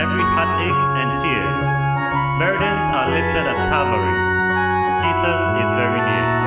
every heartache and tear. Burdens are lifted at Calvary. Jesus is very near.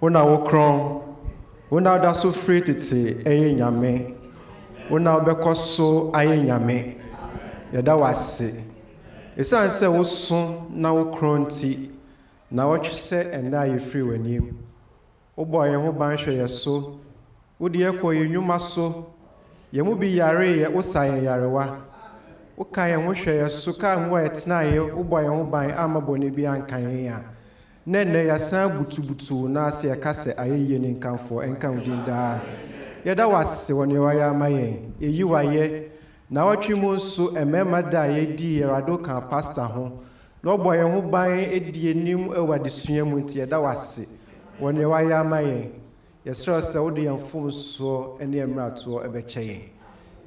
Una wokron una da so free tete eye nyame una obekoso aye nyame yeda wase esan se woso na wokron ti na wotwese ena ye free wanim obo ye ho ban hwe yeso wodi ekoye nwuma so ye mu bi yare ye wosaye yarewa wokan ye ho hwe yeso kan wo etna ye obo ye ho ban amabone bi ankan ya nene ya san butubutu na ase kase ayeye ni nkanfo enkan din da yeda wase woni waya maye eyi waye na watwi mu nso emema da ye di yerado kan pastor ho no boy ho ban edi enim ewadesua mu nti yeda wase woni waya maye yesro se wodi yamfo so ene emrato ebekyeye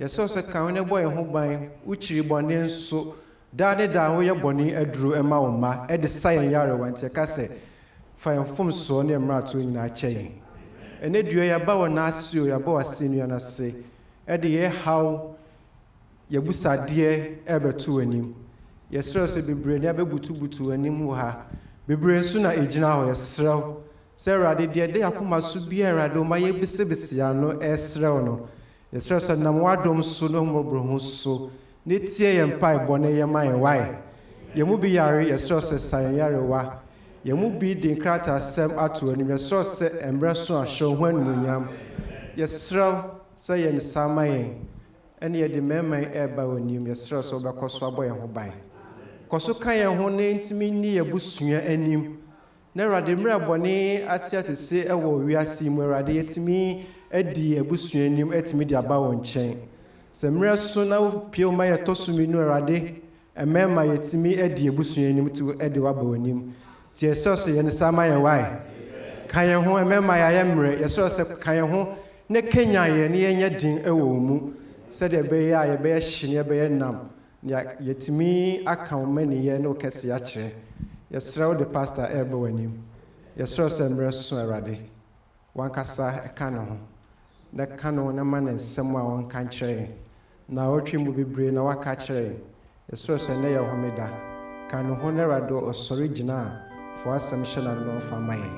yesro se kan ne boy ho ban uchiri bone nso dade da wo ye boni aduru ema wo ma e de sayen yare wanti ka se fa yamfom so ne emrato nyina kyeye ene dua ya ba wona asio ya ba wasinu na se e de ye how ye busade ebeto anim yesrew se bebre ne abebutu anim wo ha bebre so na ejina ho yesrew se rade de yakoma so bia rade o ma ye bisebisi ano esrew no yesrew se nam wadom so no mobro ho so ne tie ye mpa ibone ye man wai ye mu bi yare yesrew se san yare wa ye mu bi din krata sem ato anim yesrew se embre so ahwe ho anumunyam yesrew se ye nsama ye ene ye de memman eba wonim yesrew se obekoso aboye ho ban koso kan ye ho ne ntimi ni ye busua anim na rade mra bone atiate se ewo wiase mu rade yetimi edi abusua anim etimi de aba won chen se mra so na pie o ma ye tosumi nu rade emema yetimi edi abusua anim tu edi waba wonim ti yesrew se ye nsama ye wai kan ye ho emema ya ye mre yesrew se kan ye ho ne Kenya ye ne ye nya din ewo mu se de be ya ye be hye be nam ya yetimi account mani ye no kese ya kire yesrew the pastor ebe wanim yesrew se mre so erade wankasa eka ne ho na kano na man nsem a won kan kire na otwe mu bebre na waka kire yesrew se ne ye homeda kan ho na rado osori gina fo asem hye na no fa maye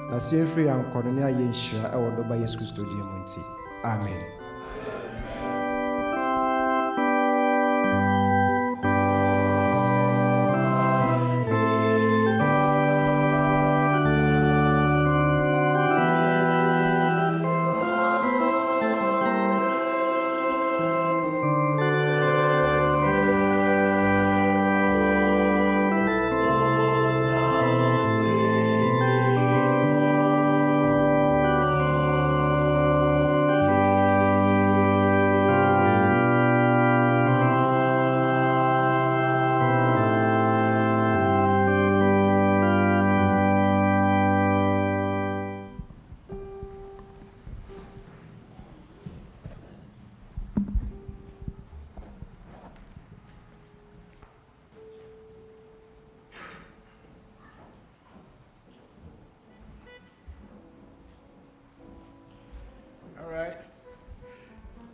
na se free ankono ne aye nhira e wodo ba Yesu Kristo di emunti amen.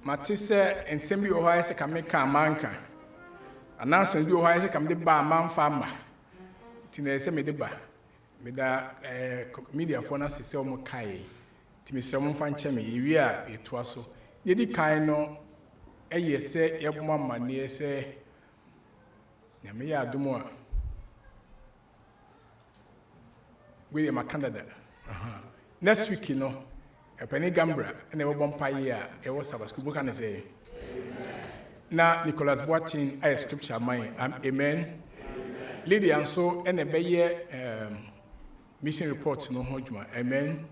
Matisse and Sembi Ohio Kameka Manka. Announcement you Ohio come the bar man farmer. Tina semi the bar. Meda media phone as se omo kai. Timi se omo fan chemi wi a eto so. Ye di kai no eye se ye mama ne se nyame ya adumo a. We ma Canada. Next week you know a penny gambra and a bompire a was Sabbath school book and say now Nicholas Boatin I scripture mine amen. Lydia and so and a bay mission report no hojuma amen.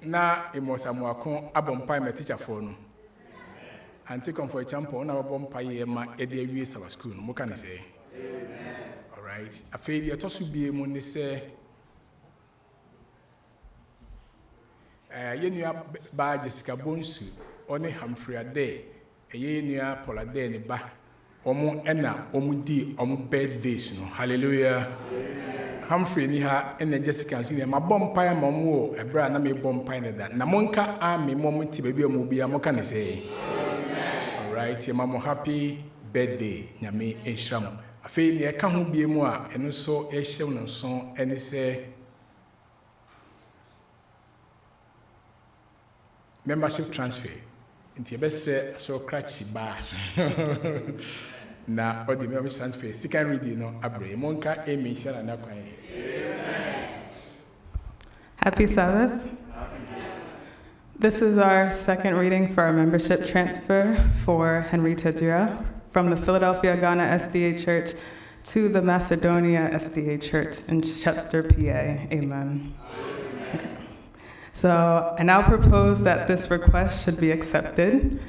Na it was a more abompire my teacher for no and take on for example on our bompire ma a Sabbath school no can say all right a failure to be a money say yenua ba Jessica Bonsu one Humphrey Ade yenua Paula De ne ba omo ena omo di omo birthdays no hallelujah Humphrey ni ha ena Jessica nso ne ma bompa ma omo o ebra na me bompa ne da na monka a me mo ti ba bi omo bia mo ka ne say all right ma mo happy birthday nyame enhram afei ne ka ho bie mu a eno so ehyew no so ene say membership transfer into best so cratchy bar na or the membership transfer second reading no abre monka emi shara na kwan. Happy Sabbath. This is our second reading for our membership transfer for Henrietta Dura from the Philadelphia Ghana SDA Church to the Macedonia SDA Church in Chester, PA. Amen. So I now propose that this request should be accepted.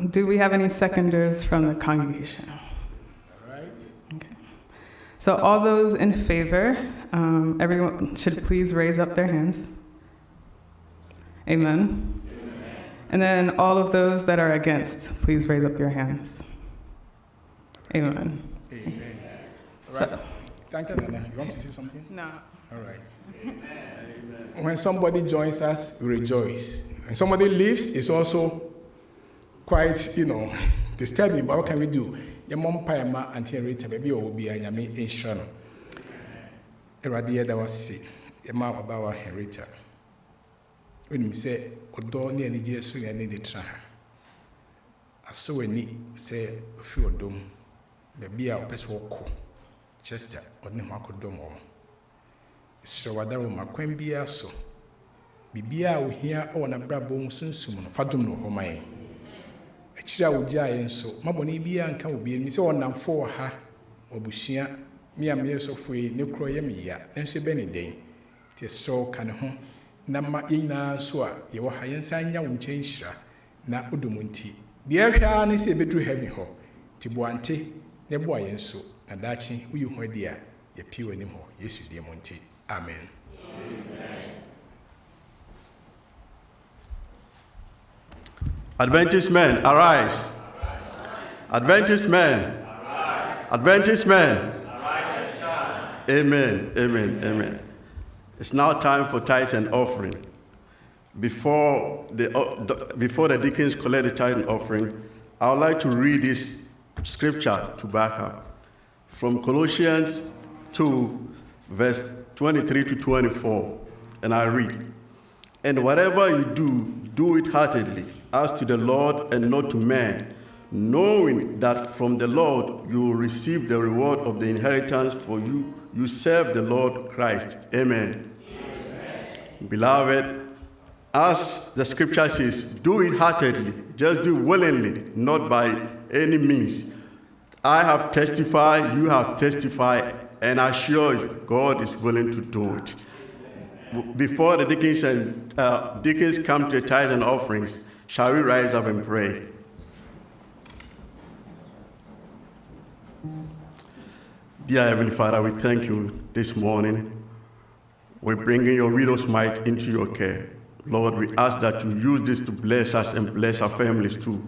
Do we have any seconders from the congregation? All right. Okay. So all those in favor, everyone should please raise up their hands. Amen. And then all of those that are against, please raise up your hands. Amen. Amen. All right. Thank you, Nana. You want to say something? No. All right. When somebody joins us, we rejoice. When somebody leaves, it's also quite, disturbing. But what can we do? Your mom payama until rita baby or be a yami insurance. Eradia that was sick. Your mom about Henrietta. When we say, Odo near the Jesu and the traha. I saw a knee say, a few of them, the beer best walk, Chester, or no Marco Domo. So wadaro makwembia so bibia wo hia o na brabo nsunsum no fadum no homan akira wo gya yenso maboni bia nka wo bia mi se wonamfo ha obusua mi so foi ne kro ye mi ya enso be ne den ti so kan ho na ma ina so a ye wo ha yensa nya wo nchen hira na odomunti de ahwa ne se bedru heaven ho ti boante ne bo yenso na dachi uyu ho dia ye piwo nim ho yesu die monti. Amen. Amen. Adventist men, arise. Adventist men. Adventist men. Amen. Amen. Amen. It's now time for tithe and offering. Before the deacons collect the tithe and offering, I would like to read this scripture to back up from Colossians 2. Verse 23 to 24, and I read, "And whatever you do, do it heartedly, as to the Lord and not to man, knowing that from the Lord you will receive the reward of the inheritance, for you serve the Lord Christ." Amen. Amen. Beloved, as the scripture says, do it heartedly, just do it willingly, not by any means. I have testified, you have testified, and I assure you, God is willing to do it. Before the deacons come to the tithe and offerings, shall we rise up and pray? Dear Heavenly Father, we thank you this morning. We're bringing your widow's mite into your care. Lord, we ask that you use this to bless us and bless our families too.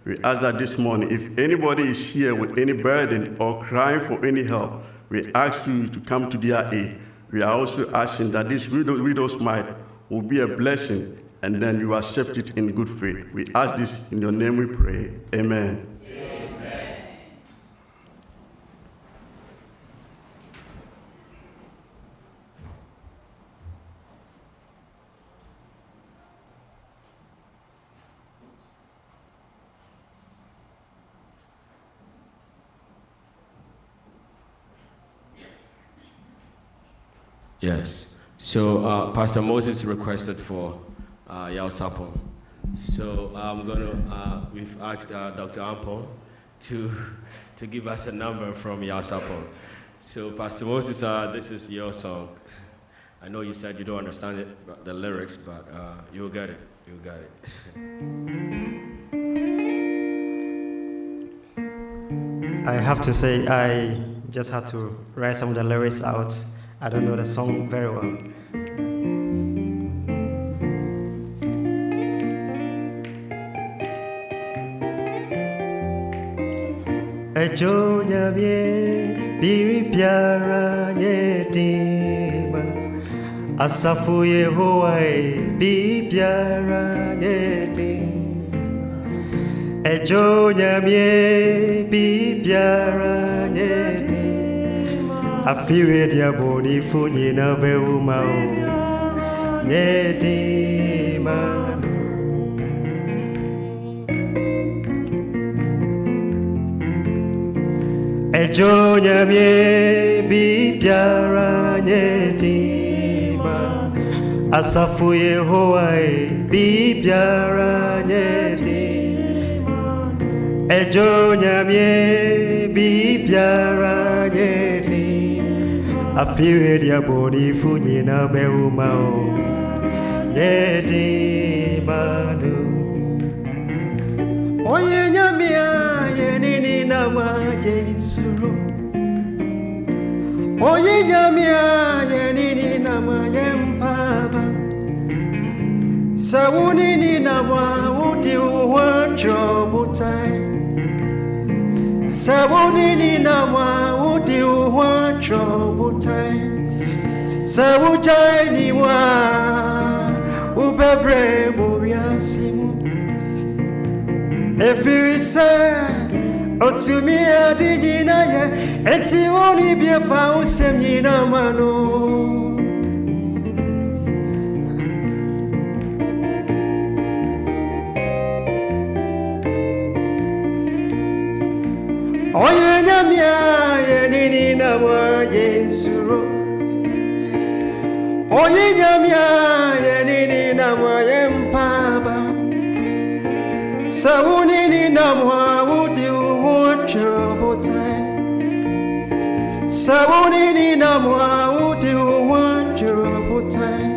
We ask that this morning, if anybody is here with any burden or crying for any help, we ask you to come to their aid. We are also asking that this widow's mite will be a blessing and then you accept it in good faith. We ask this in your name we pray. Amen. Yes. So Pastor Moses requested for Yao Sapon. So we've asked Dr. Ampon to give us a number from Yao Sapon. So Pastor Moses, this is your song. I know you said you don't understand the lyrics, but you'll get it. You'll get it. I have to say, I just had to write some of the lyrics out. I don't know the song very well. Ejo nyamye biri piara nyetima Asafu Yehowa biri piara nyetima Ejo nyamye biri piara nyetima Afiwe diaboni funye na beuma o nyetima Ejo nyamye bi piara nyetima Asafu Yehowa bi piara nyetima Ejo nyamye bi piara nyetima Afiwe diaboni funye na beuma o nyetima Oye nyamia yenini na majensuro Oye nyamia yenini na mayempaba Sawuni ni na mawuti uwanjo butai Sawuni ni na mawuti uwanjo butai Sawujai ni wa ubebre muriasimu Efirisa otumi adijina ye eti oni biefa usemnyina mano Oye nyamia ye nini na mwaje suro Oye nyamia ye nini na mwaje mpaba Sawuni ni na mwawudi uwancho botai Sawuni ni na mwawudi uwancho botai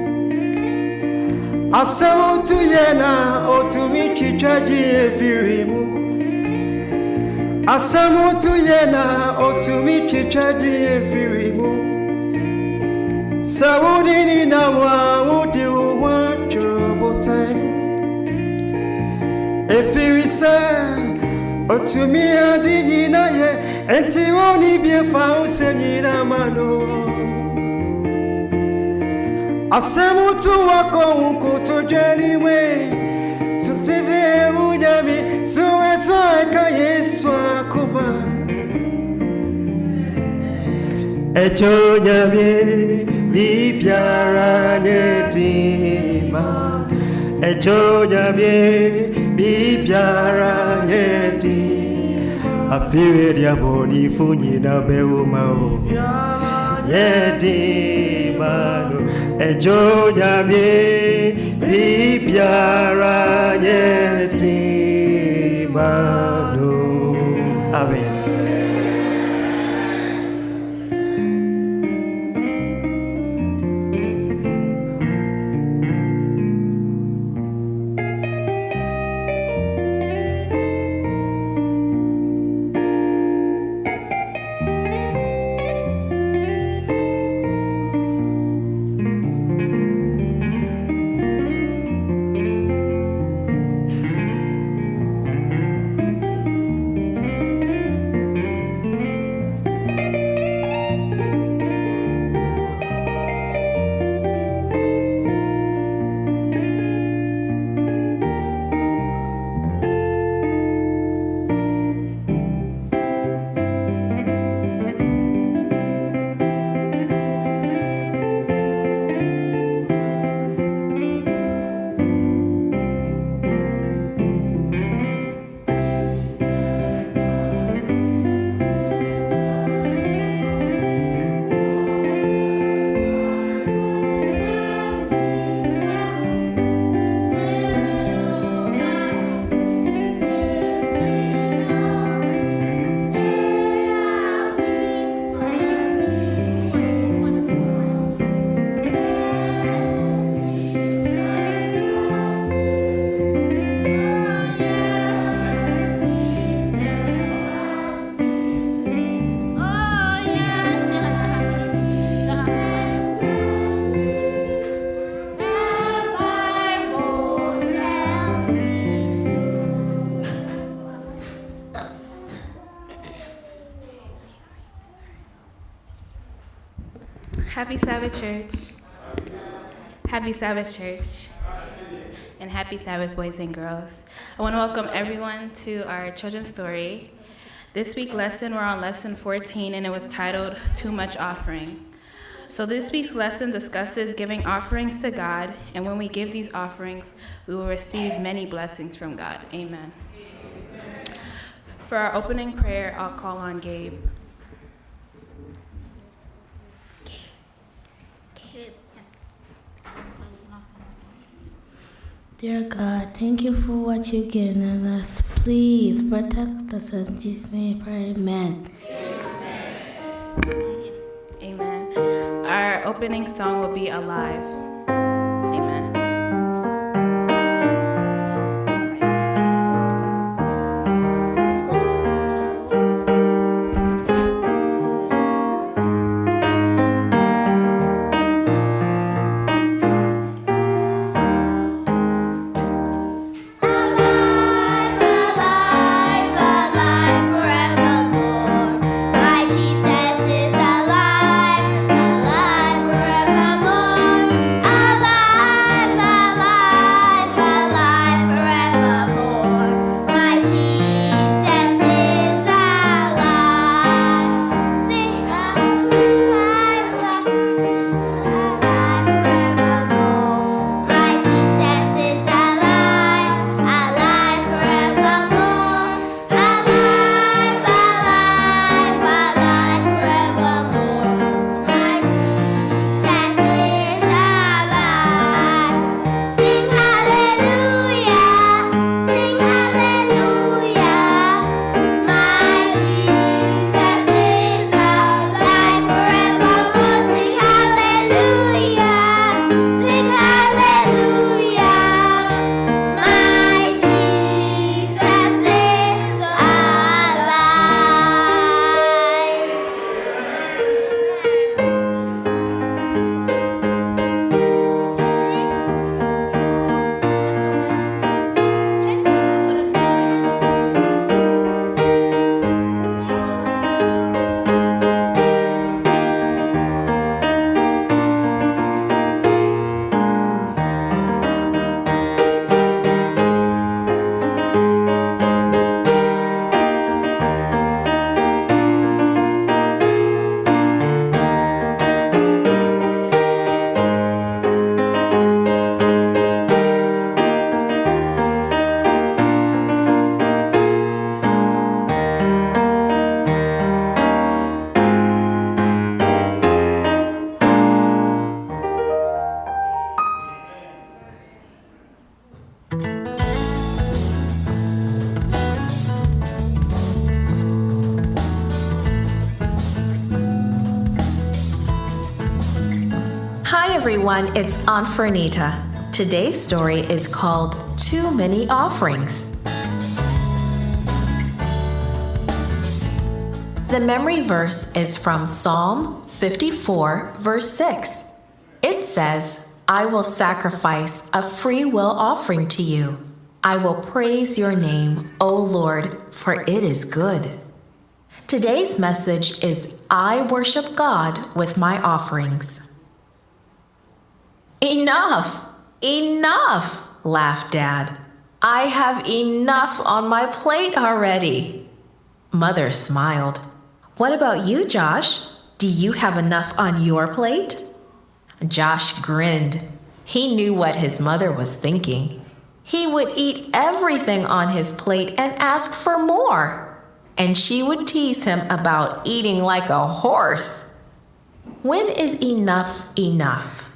Asawutu yena otumiki chaji efirimu Asamutu yena otumiki chaji efirimu Sawuni ni na mwawudi uwancho botai Efirisa otumi adijina ye enti oni biefa usemnyina mano Asemutu wako unkuto jeriwe Tutive unyami suwe swaka Yesu akuma Ejo nyami bipiara nyetima Ejo nyami bipiara nyeti Afiwe diaboni funyi na beuma o Nyeti mano Ejo nyami bipiara nyeti mano Amen. Happy Sabbath, church. Happy Sabbath, church. And happy Sabbath, boys and girls. I want to welcome everyone to our children's story. This week's lesson, we're on lesson 14, and it was titled, Too Much Offering. So this week's lesson discusses giving offerings to God, and when we give these offerings, we will receive many blessings from God. Amen. For our opening prayer, I'll call on Gabe. Dear God, thank you for what you've given us. Please protect us in Jesus' name. Pray. Amen. Amen. Our opening song will be Alive. Amen. everyone, it's Aunt Fernita. Today's story is called Too Many Offerings. The memory verse is from Psalm 54, verse 6. It says, I will sacrifice a free will offering to you. I will praise your name, O Lord, for it is good. Today's message is I worship God with my offerings. Enough! Enough! Laughed Dad. I have enough on my plate already. Mother smiled. What about you, Josh? Do you have enough on your plate? Josh grinned. He knew what his mother was thinking. He would eat everything on his plate and ask for more. And she would tease him about eating like a horse. When is enough enough?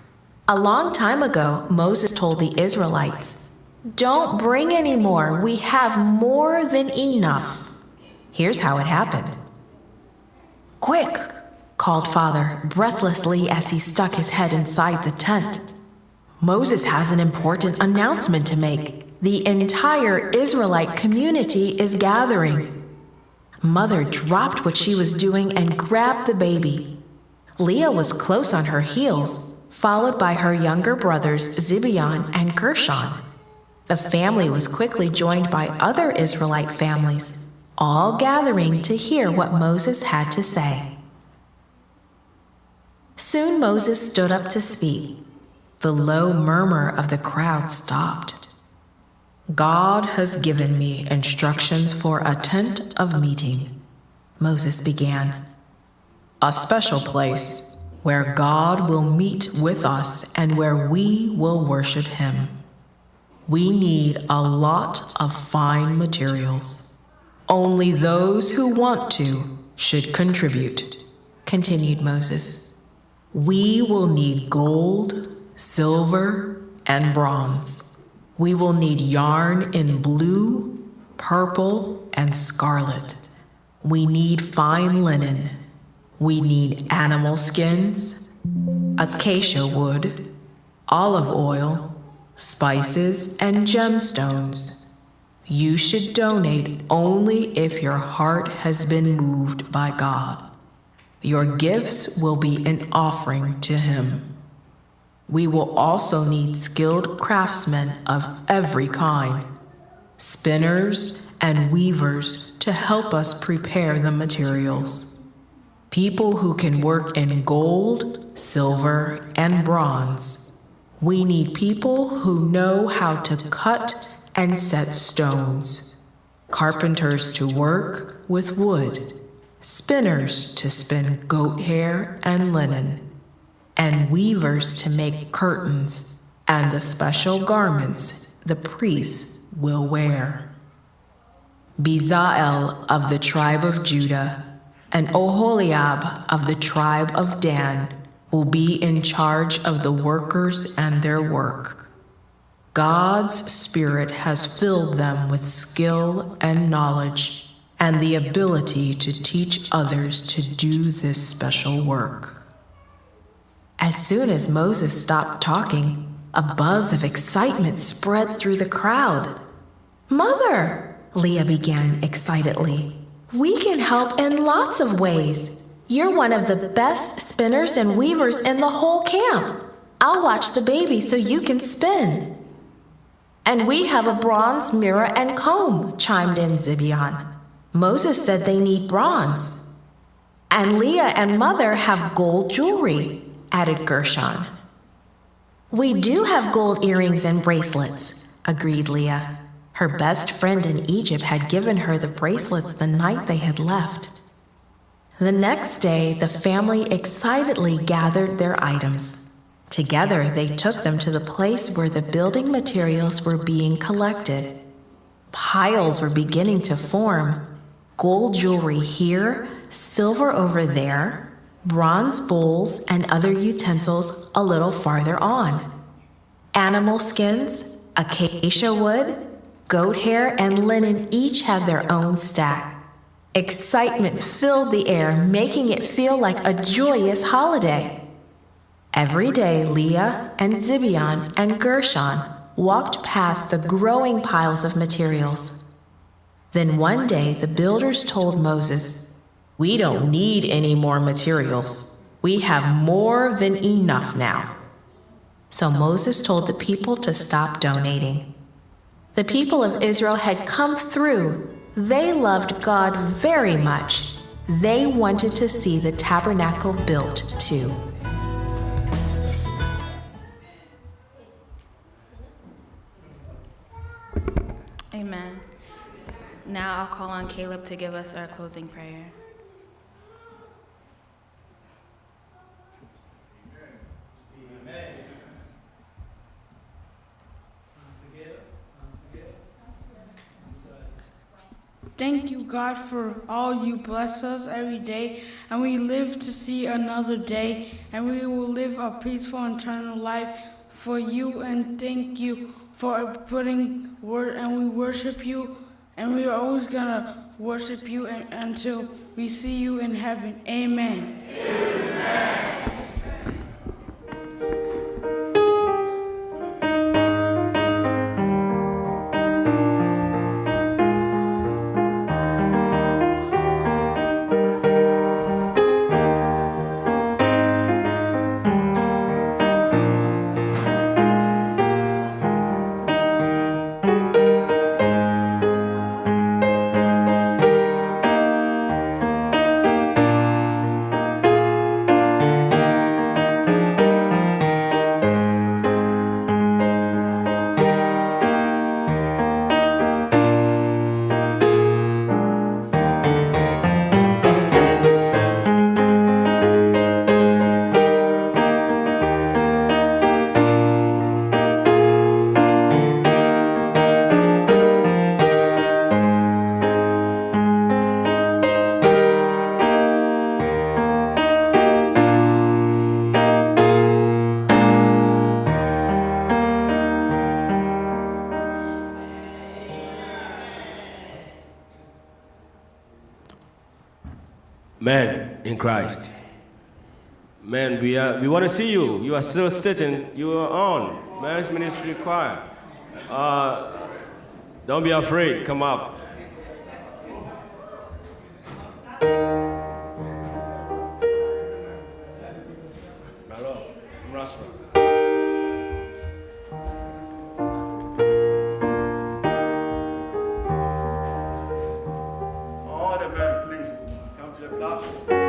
A long time ago, Moses told the Israelites, don't bring any more. We have more than enough. Here's how it happened. Quick, called Father breathlessly as he stuck his head inside the tent. Moses has an important announcement to make. The entire Israelite community is gathering. Mother dropped what she was doing and grabbed the baby. Leah was close on her heels, followed by her younger brothers Zibeon and Gershon. The family was quickly joined by other Israelite families, all gathering to hear what Moses had to say. Soon Moses stood up to speak. The low murmur of the crowd stopped. God has given me instructions for a tent of meeting, Moses began. A special place where God will meet with us and where we will worship him. We need a lot of fine materials. Only those who want to should contribute, continued Moses. We will need gold, silver, and bronze. We will need yarn in blue, purple, and scarlet. We need fine linen. We need animal skins, acacia wood, olive oil, spices, and gemstones. You should donate only if your heart has been moved by God. Your gifts will be an offering to him. We will also need skilled craftsmen of every kind, spinners and weavers to help us prepare the materials. People who can work in gold, silver, and bronze. We need people who know how to cut and set stones, carpenters to work with wood, spinners to spin goat hair and linen, and weavers to make curtains and the special garments the priests will wear. Bezalel of the tribe of Judah and Oholiab of the tribe of Dan will be in charge of the workers and their work. God's Spirit has filled them with skill and knowledge and the ability to teach others to do this special work. As soon as Moses stopped talking, a buzz of excitement spread through the crowd. "Mother," Leah began excitedly, "we can help in lots of ways. You're one of the best spinners and weavers in the whole camp. I'll watch the baby so you can spin." "And we have a bronze mirror and comb," chimed in Zibeon. "Moses said they need bronze." "And Leah and Mother have gold jewelry," added Gershon. "We do have gold earrings and bracelets," agreed Leah. Her best friend in Egypt had given her the bracelets the night they had left. The next day, the family excitedly gathered their items. Together, they took them to the place where the building materials were being collected. Piles were beginning to form. Gold jewelry here, silver over there, bronze bowls and other utensils a little farther on. Animal skins, acacia wood, goat hair, and linen each had their own stack. Excitement filled the air, making it feel like a joyous holiday. Every day, Leah and Zibeon and Gershon walked past the growing piles of materials. Then one day, the builders told Moses, "We don't need any more materials. We have more than enough now." So Moses told the people to stop donating. The people of Israel had come through. They loved God very much. They wanted to see the tabernacle built too. Amen. Now I'll call on Caleb to give us our closing prayer. Thank you, God, for all you bless us every day, and we live to see another day, and we will live a peaceful, eternal life for you, and thank you for putting word, and we worship you, and we are always gonna worship you until we see you in heaven. Amen. Amen. men in Christ. Men, we want to see you. You are still sitting. You are on men's ministry choir. Don't be afraid. Come up. All the men, please come to the platform.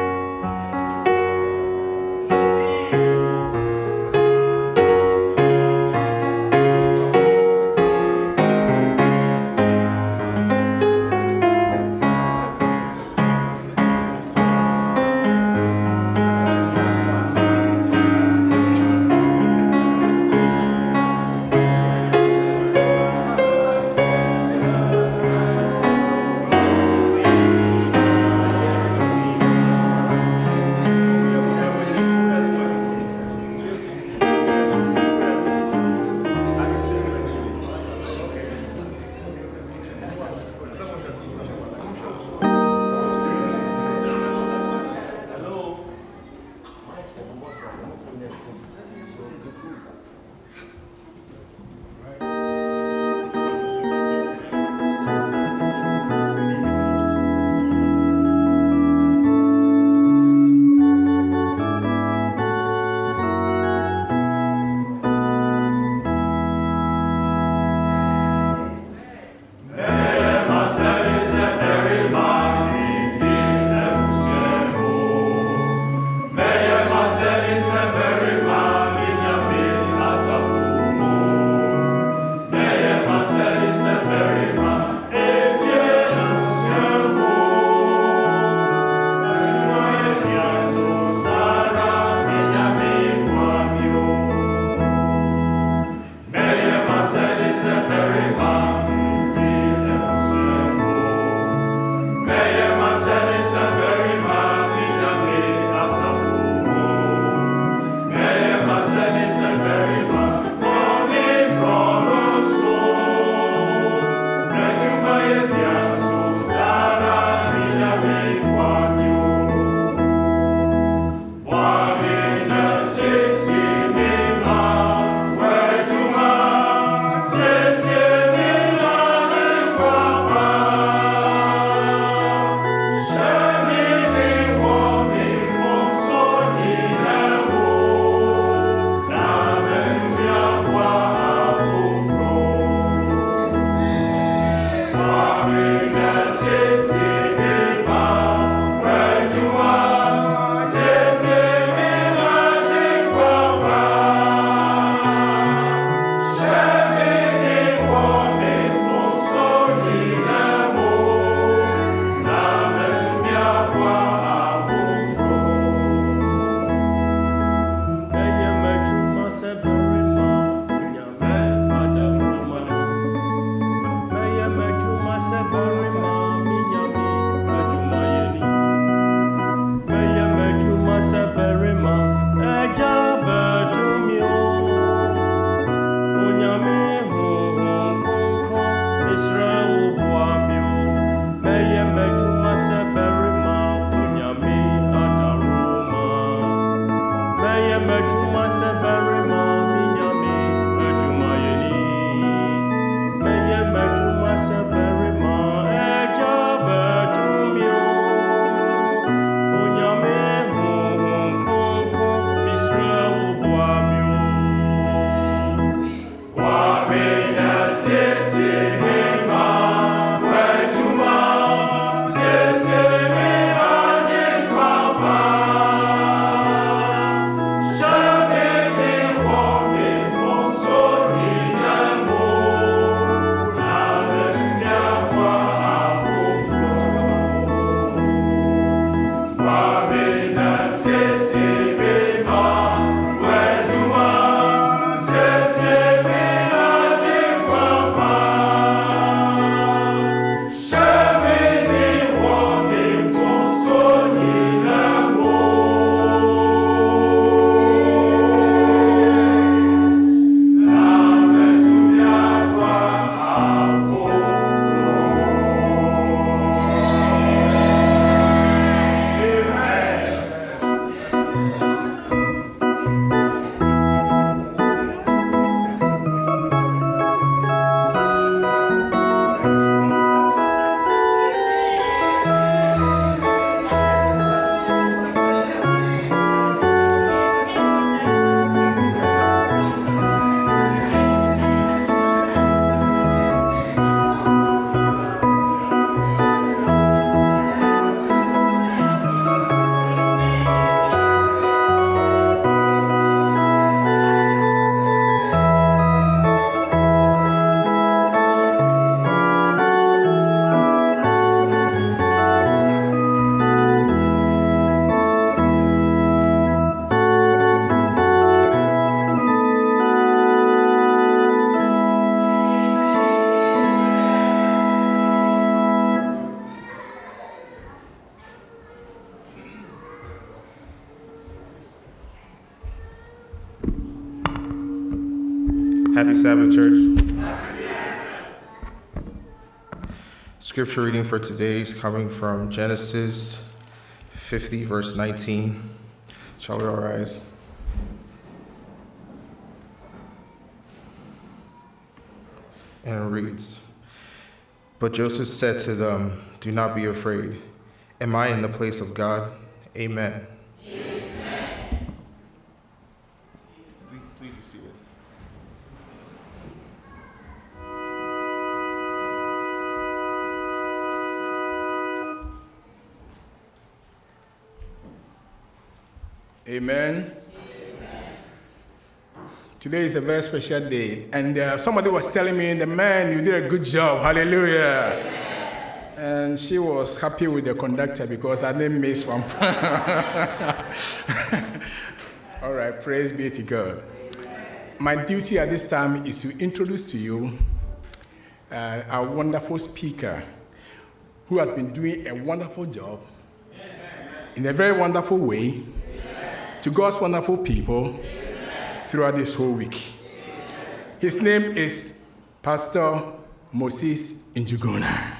Amen. Happy Sabbath, church. Scripture reading for today is coming from Genesis 50, verse 19. Shall we all rise? And it reads, "But Joseph said to them, 'Do not be afraid. Am I in the place of God?' Amen." Amen. Please be seated. Amen. Today is a very special day, and somebody was telling me, "The man, you did a good job, hallelujah." Amen. And she was happy with the conductor because I didn't miss one. All right, praise be to God. My duty at this time is to introduce to you our wonderful speaker who has been doing a wonderful job in a very wonderful way to God's wonderful people throughout this whole week. His name is Pastor Moses Njuguna.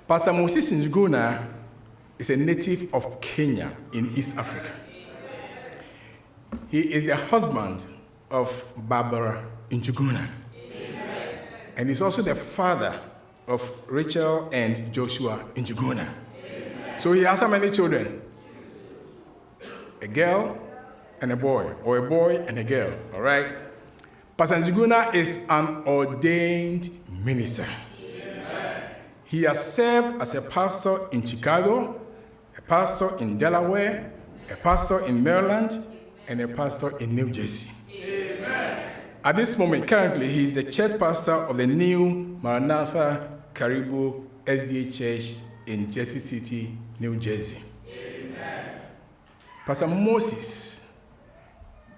Pastor Moses Njuguna is a native of Kenya in East Africa. He is the husband of Barbara Njuguna. And he's also the father of Rachel and Joshua Njuguna. So he has how many children? A girl and a boy, or a boy and a girl, all right? Pastor Njuguna is an ordained minister. Amen. He has served as a pastor in Chicago, a pastor in Delaware, a pastor in Maryland, and a pastor in New Jersey. Amen. At this moment, currently, he is the church pastor of the new Maranatha Karibu SDA Church in Jersey City, New Jersey. Amen. Pastor Moses,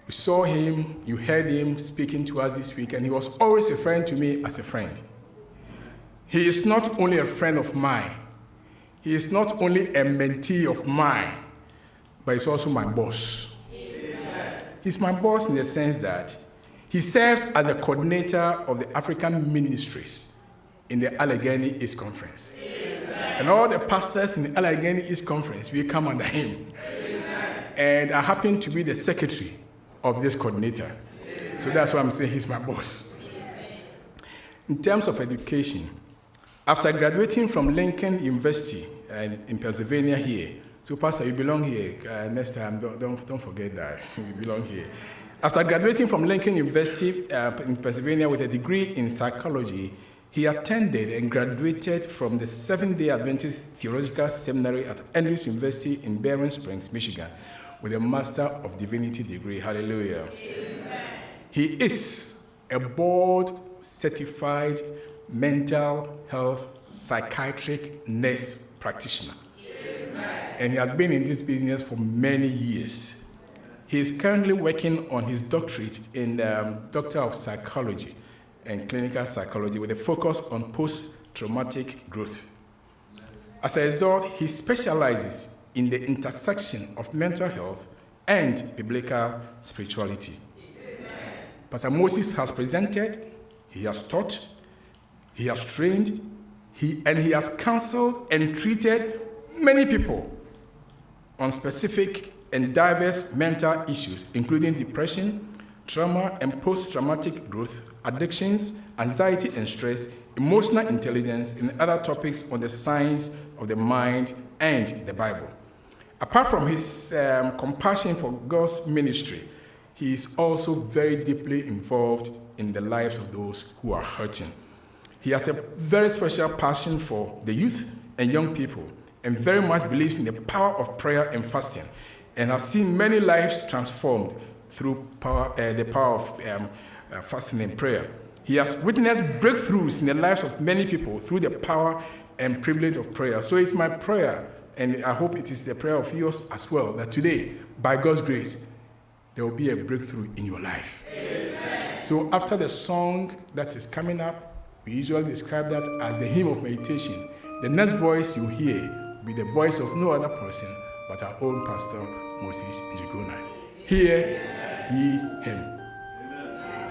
you saw him, you heard him speaking to us this week, and he was always referring to me as a friend. He is not only a friend of mine, he is not only a mentee of mine, but he's also my boss. Amen. He's my boss in the sense that he serves as the coordinator of the African ministries in the Allegheny East Conference. Amen. And all the pastors in the Allegheny East Conference will come under him. Amen. And I happen to be the secretary of this coordinator. So that's why I'm saying he's my boss. In terms of education, after graduating from Lincoln University in Pennsylvania here, so Pastor, you belong here. Next time, don't forget that you belong here. After graduating from Lincoln University in Pennsylvania with a degree in psychology, he attended and graduated from the Seventh-day Adventist Theological Seminary at Andrews University in Barron Springs, Michigan, with a Master of Divinity degree. Hallelujah. Amen. He is a board-certified mental health psychiatric nurse practitioner. Amen. And he has been in this business for many years. He is currently working on his doctorate in Doctor of Psychology and Clinical Psychology with a focus on post-traumatic growth. As a result, he specializes in the intersection of mental health and biblical spirituality. Amen. Pastor Moses has presented, he has taught, he has trained, he has counseled and treated many people on specific and diverse mental issues, including depression, trauma and post-traumatic growth, addictions, anxiety and stress, emotional intelligence, and other topics on the science of the mind and the Bible. Apart from his compassion for God's ministry, he is also very deeply involved in the lives of those who are hurting. He has a very special passion for the youth and young people, and very much believes in the power of prayer and fasting, and has seen many lives transformed through the power of fasting and prayer. He has witnessed breakthroughs in the lives of many people through the power and privilege of prayer. So it's my prayer, and I hope it is the prayer of yours as well, that today, by God's grace, there will be a breakthrough in your life. Amen. So after the song that is coming up, we usually describe that as the hymn of meditation. The next voice you hear will be the voice of no other person but our own Pastor Moses Njuguna. Hear ye him. Amen.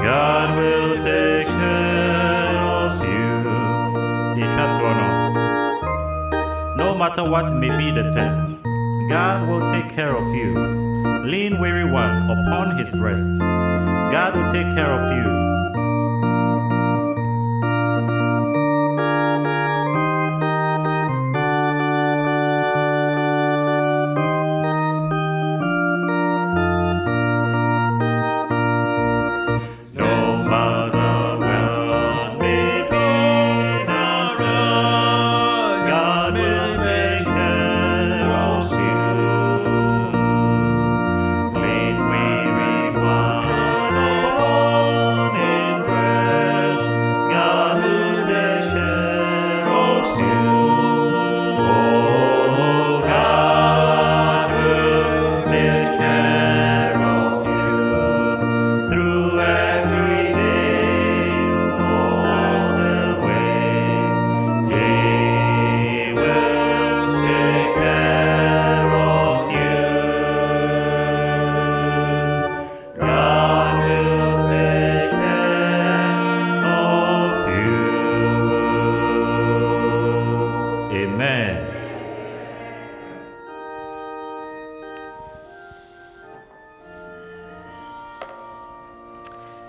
God will take care of you. No matter what may be the test, God will take care of you. Lean, weary one, upon his breast. God will take care of you.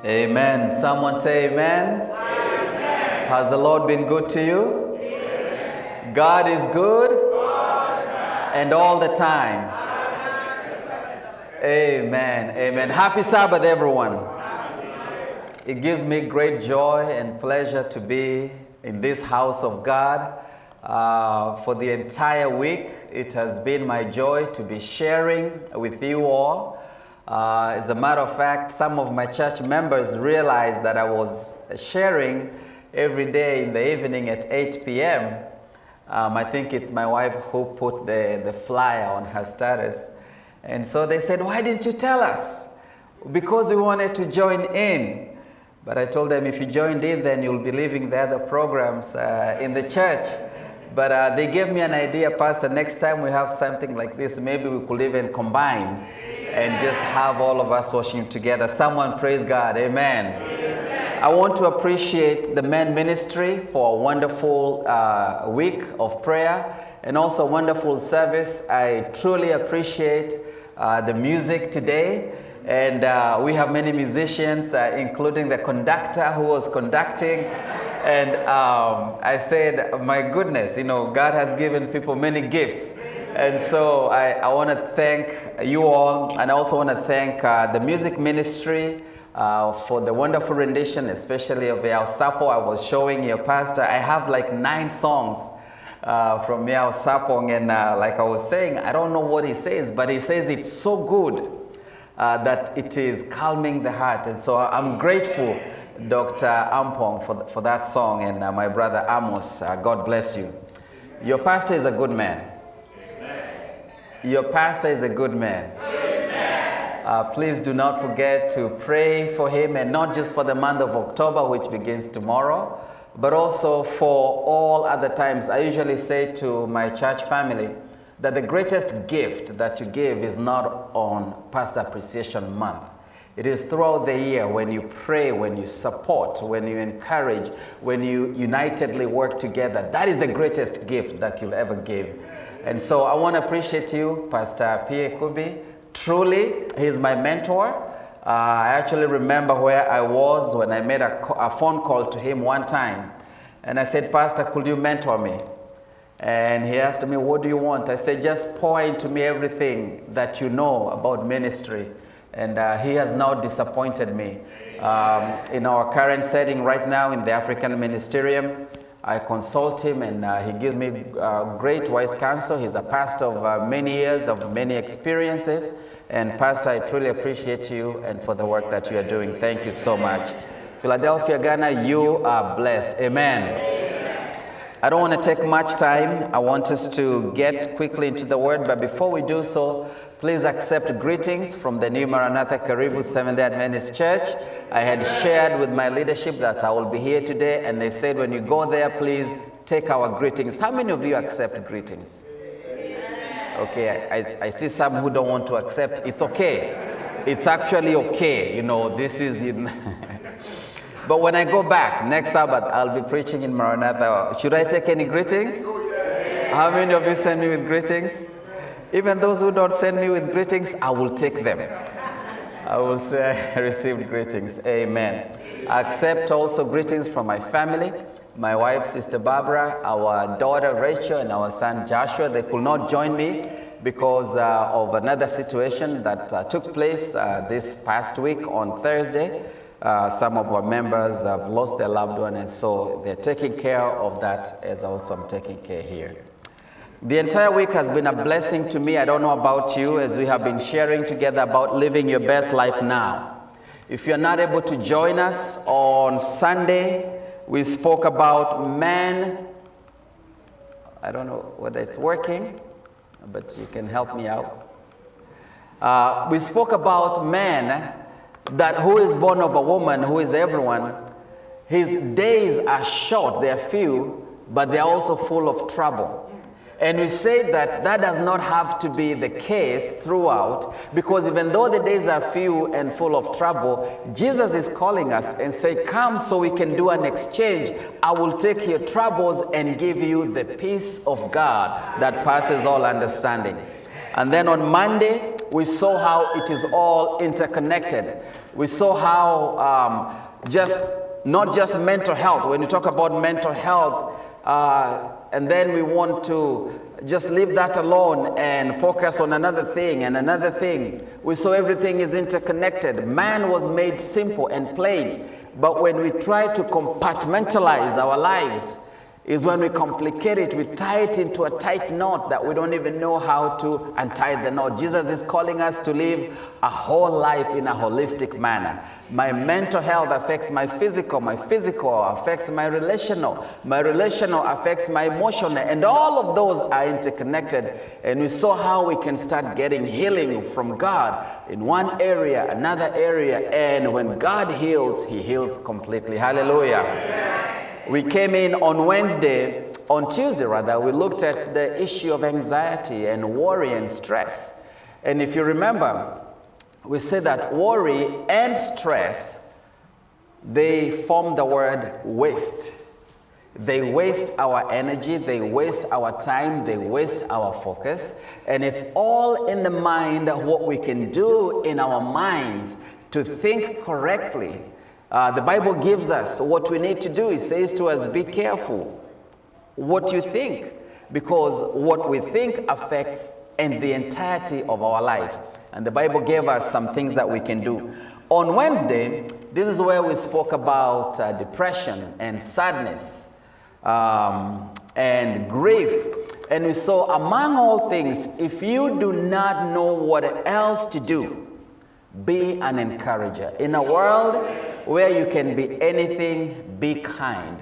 Amen. Someone say amen. Amen. Has the Lord been good to you? Yes. God is good and all the time. Amen. Amen. Happy Sabbath, everyone. It gives me great joy and pleasure to be in this house of God. For the entire week, it has been my joy to be sharing with you all. As a matter of fact, some of my church members realized that I was sharing every day in the evening at 8 p.m. I think it's my wife who put the flyer on her status. And so they said, why didn't you tell us? Because we wanted to join in. But I told them, if you joined in, then you'll be leaving the other programs in the church. But they gave me an idea, Pastor, next time we have something like this, maybe we could even combine and just have all of us worshiping together. Someone praise God. Amen. Amen. I want to appreciate the men ministry for a wonderful week of prayer and also wonderful service. I truly appreciate the music today. And we have many musicians, including the conductor who was conducting. And I said, my goodness, you know, God has given people many gifts. And so I want to thank you all, and I also want to thank the music ministry for the wonderful rendition, especially of Yao Sapo. I was showing your pastor, I have like 9 songs from Yao Sapong, and like I was saying, I don't know what he says, but he says it's so good that it is calming the heart. And so I'm grateful, Dr. Ampong, for that song, and my brother Amos. God bless you. Your pastor is a good man. Your pastor is a good man. Please do not forget to pray for him, and not just for the month of October, which begins tomorrow, but also for all other times. I usually say to my church family that the greatest gift that you give is not on Pastor Appreciation Month. It is throughout the year when you pray, when you support, when you encourage, when you unitedly work together. That is the greatest gift that you'll ever give. And so I want to appreciate you, Pastor P.A. Kubi. Truly, he's my mentor. I actually remember where I was when I made a phone call to him one time. And I said, Pastor, could you mentor me? And he asked me, what do you want? I said, just pour into me everything that you know about ministry. And he has now disappointed me. In our current setting right now in the African Ministerium, I consult him, and he gives me great wise counsel. He's a pastor of many years, of many experiences. And Pastor, I truly appreciate you and for the work that you are doing. Thank you so much. Philadelphia, Ghana, you are blessed. Amen. I don't want to take much time. I want us to get quickly into the word. But before we do so, please accept greetings from the New Maranatha Karibu Seventh-day Adventist Church. I had shared with my leadership that I will be here today, and they said, when you go there, please take our greetings. How many of you accept greetings? Okay, I see some who don't want to accept. It's okay. It's actually okay, this is in. But when I go back next Sabbath, I'll be preaching in Maranatha. Should I take any greetings? How many of you send me with greetings? Even those who don't send me with greetings, I will take them. I will say I received greetings. Amen. I accept also greetings from my family, my wife, Sister Barbara, our daughter Rachel, and our son Joshua. They could not join me because of another situation that took place this past week on Thursday. Some of our members have lost their loved one, and so they're taking care of that as also I'm taking care here. The entire week has been a blessing to me. I don't know about you, as we have been sharing together about living your best life now. If you're not able to join us on Sunday, we spoke about men. I don't know whether it's working, but you can help me out. We spoke about man, that who is born of a woman, who is everyone, his days are short, they're few, but they're also full of trouble. And we said that that does not have to be the case throughout, because even though the days are few and full of trouble, Jesus is calling us and say, come so we can do an exchange. I will take your troubles and give you the peace of God that passes all understanding. And then on Monday, we saw how it is all interconnected. We saw how not just mental health. When you talk about mental health, and then we want to just leave that alone and focus on another thing and another thing. We saw everything is interconnected. Man was made simple and plain. But when we try to compartmentalize our lives, is when we complicate it, we tie it into a tight knot that we don't even know how to untie the knot. Jesus is calling us to live a whole life in a holistic manner. My mental health affects my physical affects my relational affects my emotional, and all of those are interconnected. And we saw how we can start getting healing from God in one area, another area, and when God heals, He heals completely. Hallelujah. We came in on Tuesday, we looked at the issue of anxiety and worry and stress. And if you remember, we said that worry and stress, they form the word waste. They waste our energy, they waste our time, they waste our focus. And it's all in the mind of what we can do in our minds to think correctly. The Bible gives us what we need to do. It says to us, be careful what you think, because what we think affects the entirety of our life. And the Bible gave us some things that we can do. On Wednesday, this is where we spoke about depression and sadness and grief. And we saw, among all things, if you do not know what else to do, be an encourager. In a world where you can be anything, be kind.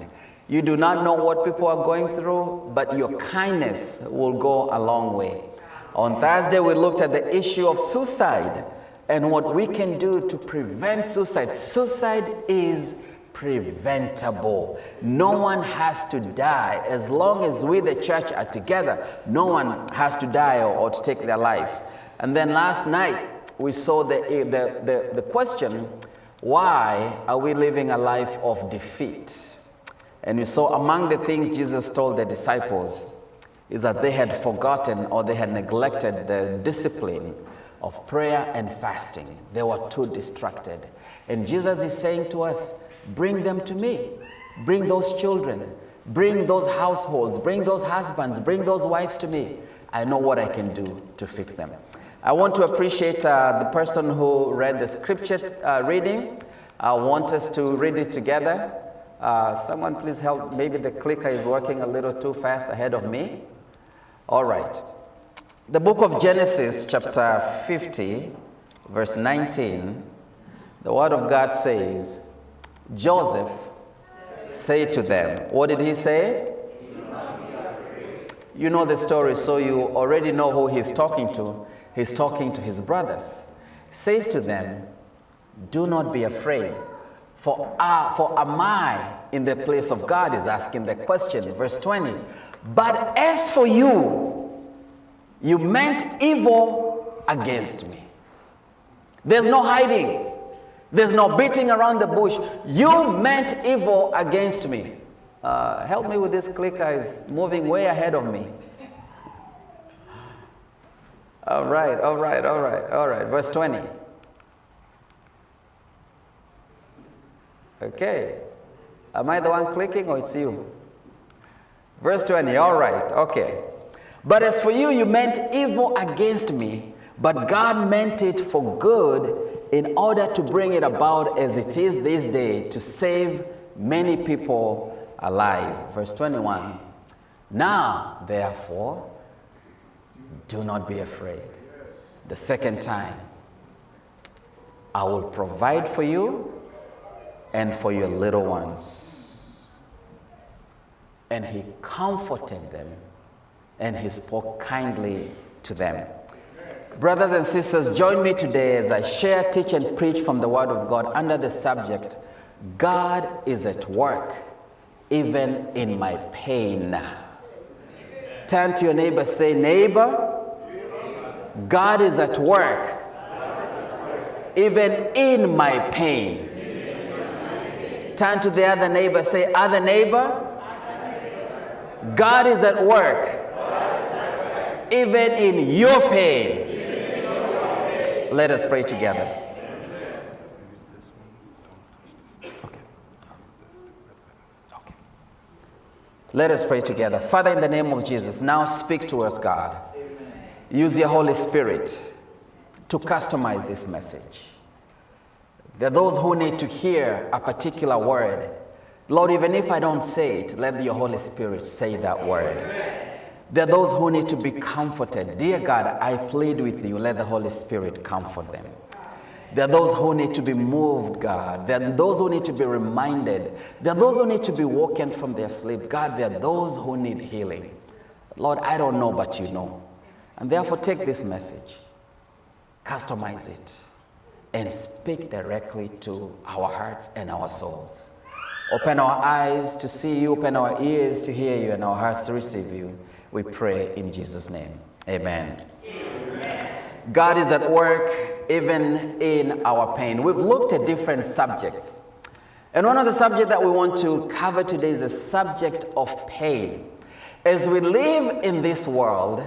You do not know what people are going through, but your kindness will go a long way. On Thursday, we looked at the issue of suicide and what we can do to prevent suicide. Suicide is preventable. No one has to die. As long as we, the church, are together, no one has to die or to take their life. And then last night, we saw the question, why are we living a life of defeat? And we saw among the things Jesus told the disciples is that they had forgotten or they had neglected the discipline of prayer and fasting. They were too distracted. And Jesus is saying to us, bring them to me. Bring those children. Bring those households. Bring those husbands. Bring those wives to me. I know what I can do to fix them. I want to appreciate the person who read the scripture reading. I want us to read it together. Someone please help. Maybe the clicker is working a little too fast ahead of me. All right. The book of Genesis, chapter 50, verse 19, the word of God says, Joseph said to them, what did he say? You know the story, so you already know who he's talking to. He's talking to his brothers. He says to them, do not be afraid, for am I in the place of God? Is asking the question. Verse 20, but as for you, you meant evil against me. There's no hiding. There's no beating around the bush. You meant evil against me. Help me with this clicker, is moving way ahead of me. All right. Verse 20. Okay. Am I the one clicking or it's you? Verse 20. All right. Okay. But as for you, you meant evil against me, but God meant it for good in order to bring it about as it is this day, to save many people alive. Verse 21. Now, therefore, do not be afraid. The second time, I will provide for you and for your little ones. And he comforted them, and he spoke kindly to them. Brothers and sisters, join me today as I share, teach, and preach from the Word of God under the subject, God is at work, even in my pain. Turn to your neighbor, say, neighbor, God is at work, even in my pain. Turn to the other neighbor, say, other neighbor, God is at work, even in your pain. Let us pray together. Okay. Let us pray together. Father, in the name of Jesus, now speak to us, God. Use your Holy Spirit to customize this message. There are those who need to hear a particular word. Lord, even if I don't say it, let your Holy Spirit say that word. There are those who need to be comforted. Dear God, I plead with you, let the Holy Spirit comfort them. There are those who need to be moved, God. There are those who need to be reminded. There are those who need to be woken from their sleep. God, there are those who need healing. Lord, I don't know, but you know. And therefore, take this message, customize it, and speak directly to our hearts and our souls. Open our eyes to see you, open our ears to hear you, and our hearts to receive you. We pray in Jesus' name. Amen. Amen. God is at work even in our pain. We've looked at different subjects. And one of the subjects that we want to cover today is the subject of pain. As we live in this world,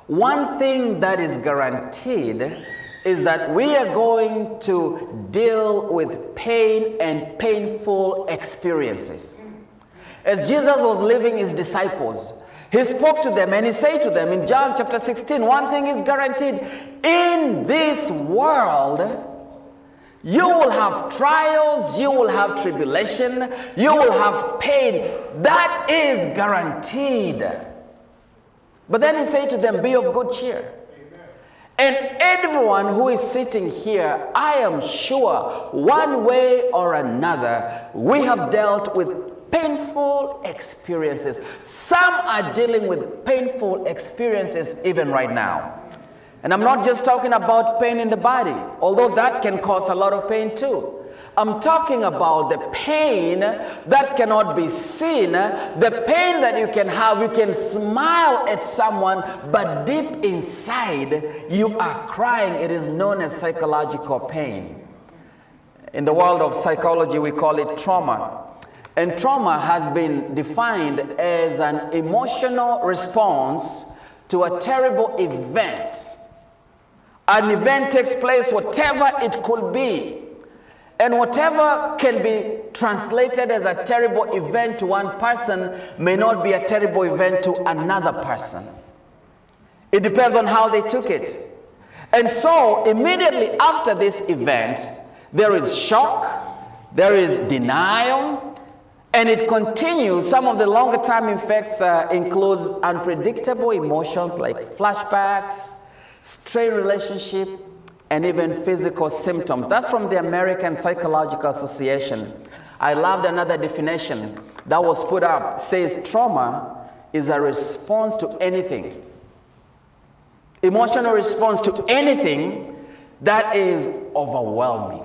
one thing that is guaranteed is that we are going to deal with pain and painful experiences. As Jesus was leaving his disciples, he spoke to them and he said to them in John chapter 16, one thing is guaranteed. In this world, you will have trials, you will have tribulation, you will have pain. That is guaranteed. But then he said to them, be of good cheer. And everyone who is sitting here, I am sure, one way or another, we have dealt with painful experiences. Some are dealing with painful experiences even right now. And I'm not just talking about pain in the body, although that can cause a lot of pain too. I'm talking about the pain that cannot be seen, the pain that you can have. You can smile at someone, but deep inside you are crying. It is known as psychological pain. In the world of psychology, we call it trauma. And trauma has been defined as an emotional response to a terrible event. An event takes place, whatever it could be. And whatever can be translated as a terrible event to one person may not be a terrible event to another person. It depends on how they took it. And so, immediately after this event, there is shock, there is denial, and it continues. Some of the longer term effects includes unpredictable emotions like flashbacks, strained relationship, and even physical symptoms. That's from the American Psychological Association. I loved another definition that was put up. It says trauma is a response to anything. Emotional response to anything that is overwhelming.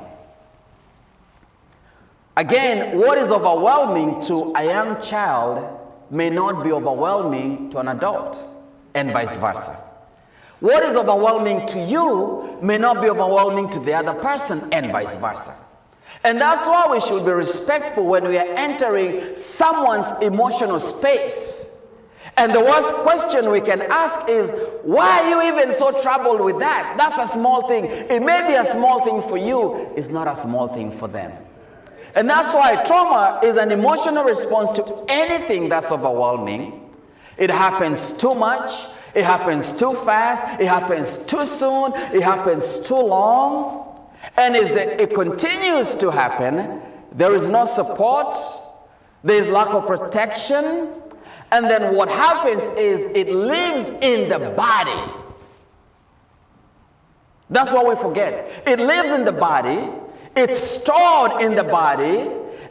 Again, what is overwhelming to a young child may not be overwhelming to an adult, and vice versa. What is overwhelming to you may not be overwhelming to the other person, and vice versa. And that's why we should be respectful when we are entering someone's emotional space. And the worst question we can ask is, why are you even so troubled with that? That's a small thing. It may be a small thing for you, it's not a small thing for them. And that's why trauma is an emotional response to anything that's overwhelming. It happens too much, it happens too fast, it happens too soon, it happens too long. And as it continues to happen, there is no support, there is lack of protection, and then what happens is it lives in the body. That's what we forget. It lives in the body, it's stored in the body,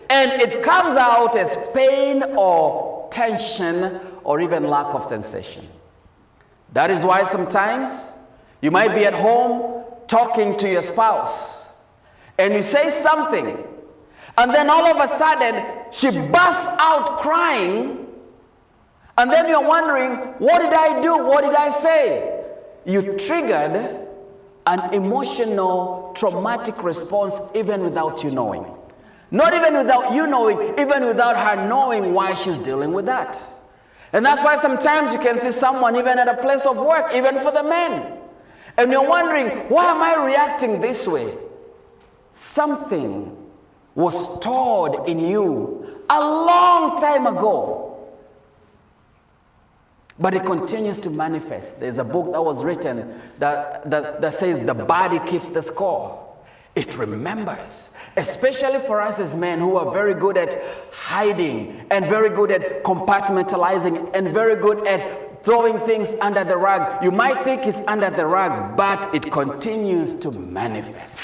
and it comes out as pain or tension or even lack of sensation. That is why sometimes you might be at home talking to your spouse, and you say something, and then all of a sudden she bursts out crying, and then you're wondering, what did I do? What did I say? You triggered an emotional traumatic response even without you knowing. Not even without you knowing, even without her knowing why she's dealing with that. And that's why sometimes you can see someone even at a place of work, even for the men. And you're wondering, why am I reacting this way? Something was stored in you a long time ago, but it continues to manifest. There's a book that was written that says the body keeps the score. It remembers, especially for us as men who are very good at hiding and very good at compartmentalizing and very good at throwing things under the rug. You might think it's under the rug, but it continues to manifest.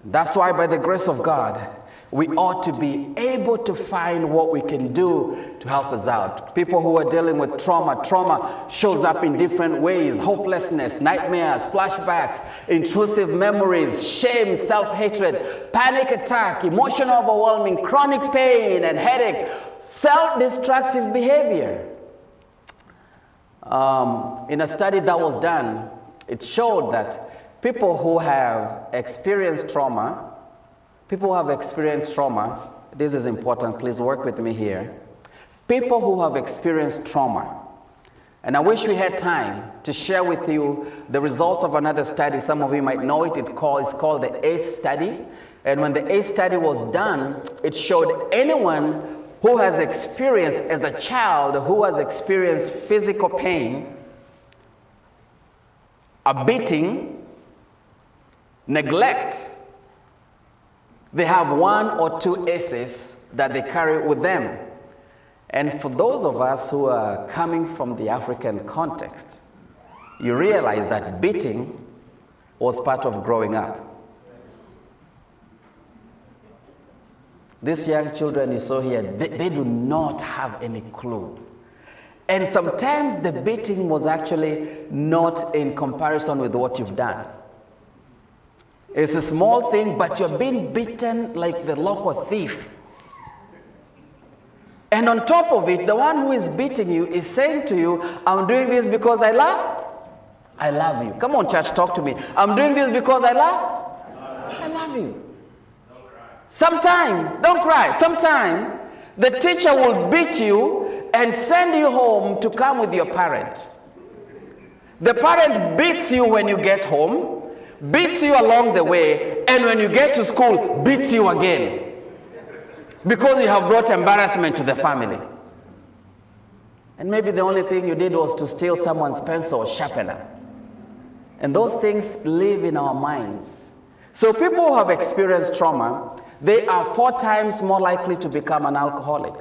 That's why, by the grace of God, we ought to be able to find what we can do to help us out. People who are dealing with trauma shows up in different ways: hopelessness, nightmares, flashbacks, intrusive memories, shame, self-hatred, panic attack, emotional overwhelming, chronic pain and headache, self-destructive behavior. In a study that was done, it showed that people who have experienced trauma, this is important, please work with me here. People who have experienced trauma, and I wish we had time to share with you the results of another study. Some of you might know it. It's called the ACE study. And when the ACE study was done, it showed anyone who has experienced, as a child, who has experienced physical pain, a beating, neglect, they have one or two ACEs that they carry with them. And for those of us who are coming from the African context, you realize that beating was part of growing up. These young children you saw here, they do not have any clue. And sometimes the beating was actually not in comparison with what you've done. It's a small thing, but you're being beaten like the local thief. And on top of it, the one who is beating you is saying to you, I'm doing this because I love you. Come on, church, talk to me. I'm doing this because I love you. Sometimes, don't cry. Sometimes the teacher will beat you and send you home to come with your parent. The parent beats you when you get home, beats you along the way, and when you get to school, beats you again. Because you have brought embarrassment to the family. And maybe the only thing you did was to steal someone's pencil or sharpener. And those things live in our minds. So people who have experienced trauma, they are 4 times more likely to become an alcoholic.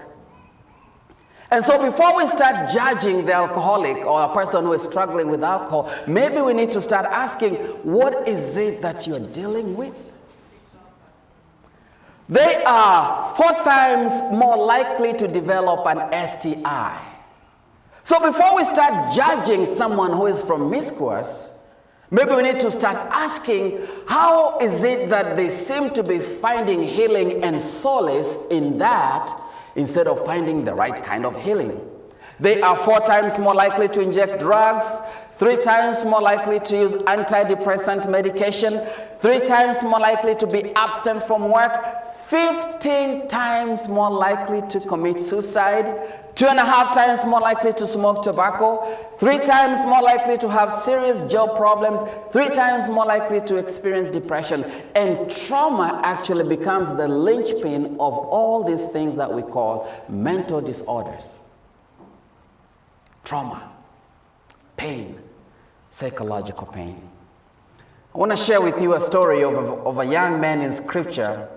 And so before we start judging the alcoholic or a person who is struggling with alcohol, maybe we need to start asking, what is it that you're dealing with? They are 4 times more likely to develop an STI. So before we start judging someone who is promiscuous, maybe we need to start asking, how is it that they seem to be finding healing and solace in that instead of finding the right kind of healing? They are 4 times more likely to inject drugs, 3 times more likely to use antidepressant medication, 3 times more likely to be absent from work, 15 times more likely to commit suicide, 2.5 times more likely to smoke tobacco, 3 times more likely to have serious job problems, 3 times more likely to experience depression. And trauma actually becomes the linchpin of all these things that we call mental disorders. Trauma, pain, psychological pain. I want to share with you a story of a young man in Scripture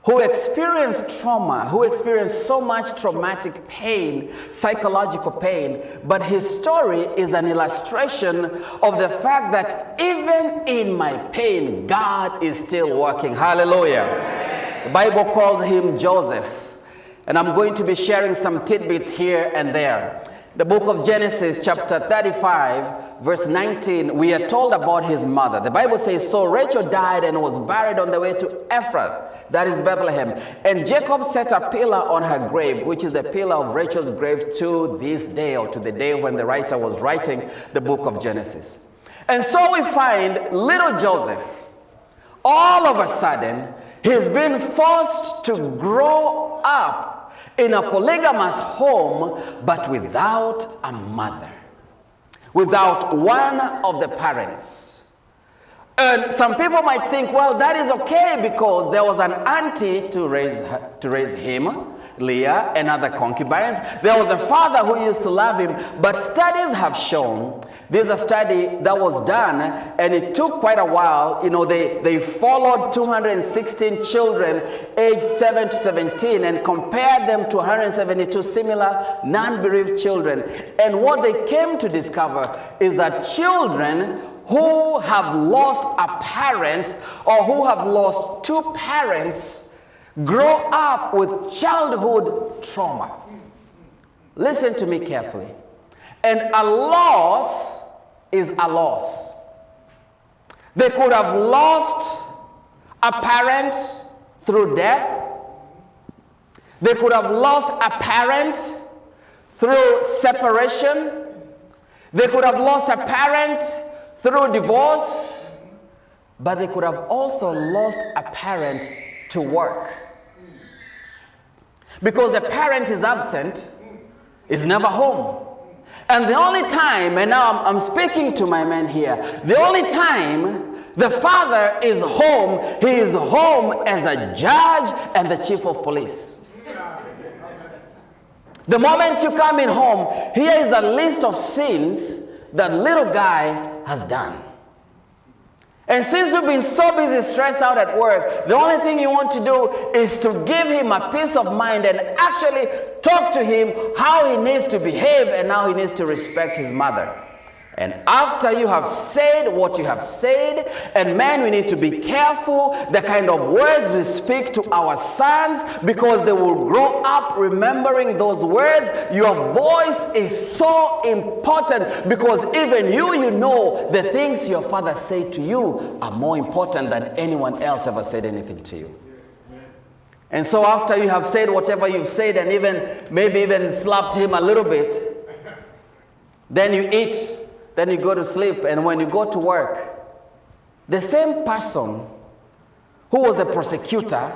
who experienced trauma, who experienced so much traumatic pain, psychological pain, but his story is an illustration of the fact that even in my pain, God is still working. Hallelujah. The Bible calls him Joseph, and I'm going to be sharing some tidbits here and there. The book of Genesis, chapter 35, verse 19, we are told about his mother. The Bible says, so Rachel died and was buried on the way to Ephrath, that is Bethlehem. And Jacob set a pillar on her grave, which is the pillar of Rachel's grave to this day, or to the day when the writer was writing the book of Genesis. And so we find little Joseph, all of a sudden, he's been forced to grow up in a polygamous home, but without a mother, without one of the parents. And some people might think, well, that is okay because there was an auntie to raise him, Leah, and other concubines. There was a father who used to love him. But studies have shown, there's a study that was done, and it took quite a while. You know, they followed 216 children aged 7 to 17 and compared them to 172 similar non-bereaved children. And what they came to discover is that children who have lost a parent or who have lost 2 parents grow up with childhood trauma. Listen to me carefully. And a loss is a loss. They could have lost a parent through death. They could have lost a parent through separation. They could have lost a parent through divorce, but they could have also lost a parent to work. Because the parent is absent, is never home. And the only time, and now I'm speaking to my men here, the only time the father is home, he is home as a judge and the chief of police. The moment you come in home, here is a list of sins that little guy has done. And since you've been so busy, stressed out at work, the only thing you want to do is to give him a peace of mind and actually talk to him how he needs to behave and how he needs to respect his mother. And after you have said what you have said, and man, we need to be careful the kind of words we speak to our sons, because they will grow up remembering those words. Your voice is so important, because even you know the things your father said to you are more important than anyone else ever said anything to you. And so after you have said whatever you've said, and maybe even slapped him a little bit, then you eat. Then you go to sleep, and when you go to work, the same person who was the prosecutor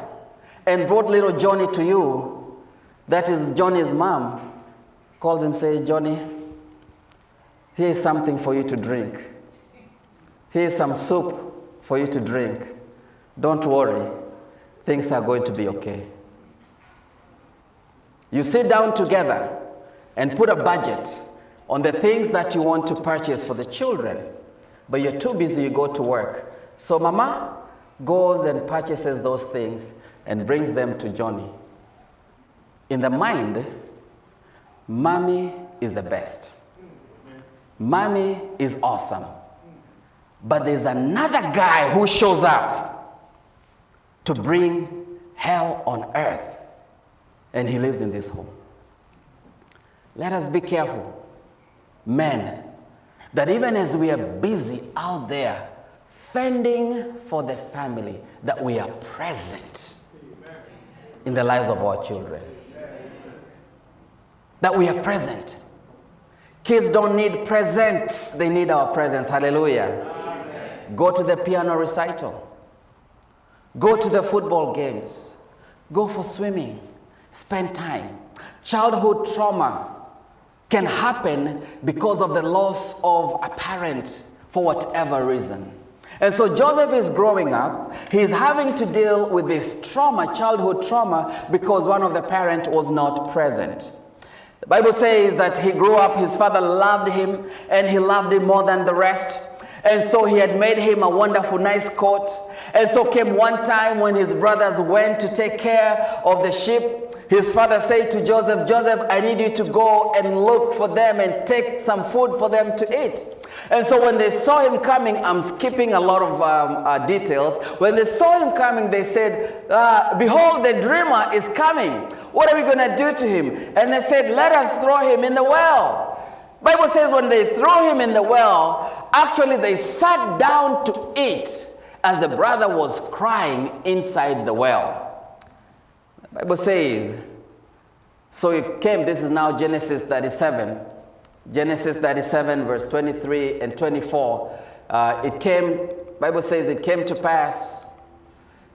and brought little Johnny to you, that is Johnny's mom, calls him, says, Johnny, here's something for you to drink. Here's some soup for you to drink. Don't worry, things are going to be okay. You sit down together and put a budget on the things that you want to purchase for the children, but you're too busy, you go to work. So mama goes and purchases those things and brings them to Johnny. In the mind, mommy is the best. Mommy is awesome. But there's another guy who shows up to bring hell on earth, and he lives in this home. Let us be careful, men, that even as we are busy out there fending for the family, that we are present in the lives of our children. That we are present. Kids don't need presents, they need our presence. Hallelujah. Amen. Go to the piano recital. Go to the football games. Go for swimming. Spend time. Childhood trauma can happen because of the loss of a parent for whatever reason. And so Joseph is growing up. He's having to deal with this trauma, childhood trauma, because one of the parents was not present. The Bible says that he grew up, his father loved him, and he loved him more than the rest. And so he had made him a wonderful, nice coat. And so came one time when his brothers went to take care of the sheep. His father said to Joseph, Joseph, I need you to go and look for them and take some food for them to eat. And so when they saw him coming, I'm skipping a lot of details. When they saw him coming, they said, behold, the dreamer is coming. What are we going to do to him? And they said, let us throw him in the well. Bible says when they threw him in the well, actually they sat down to eat as the brother was crying inside the well. The Bible says, so it came, this is now Genesis 37. Genesis 37, verse 23 and 24. Bible says it came to pass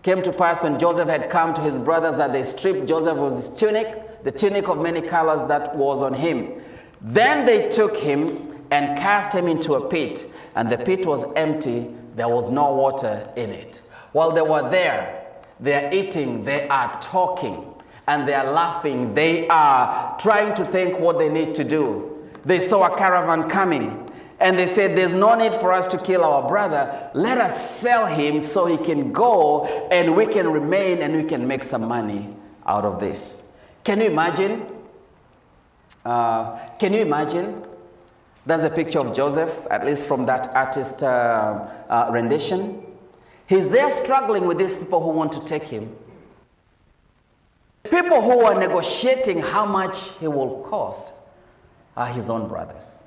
when Joseph had come to his brothers that they stripped Joseph of his tunic, the tunic of many colors that was on him. Then they took him and cast him into a pit, and the pit was empty, there was no water in it. While they were there, they are eating, they are talking, and they are laughing, they are trying to think what they need to do. They saw a caravan coming, and they said, there's no need for us to kill our brother. Let us sell him so he can go, and we can remain, and we can make some money out of this. Can you imagine? That's a picture of Joseph, at least from that artist rendition. He's there struggling with these people who want to take him. People who are negotiating how much he will cost are his own brothers.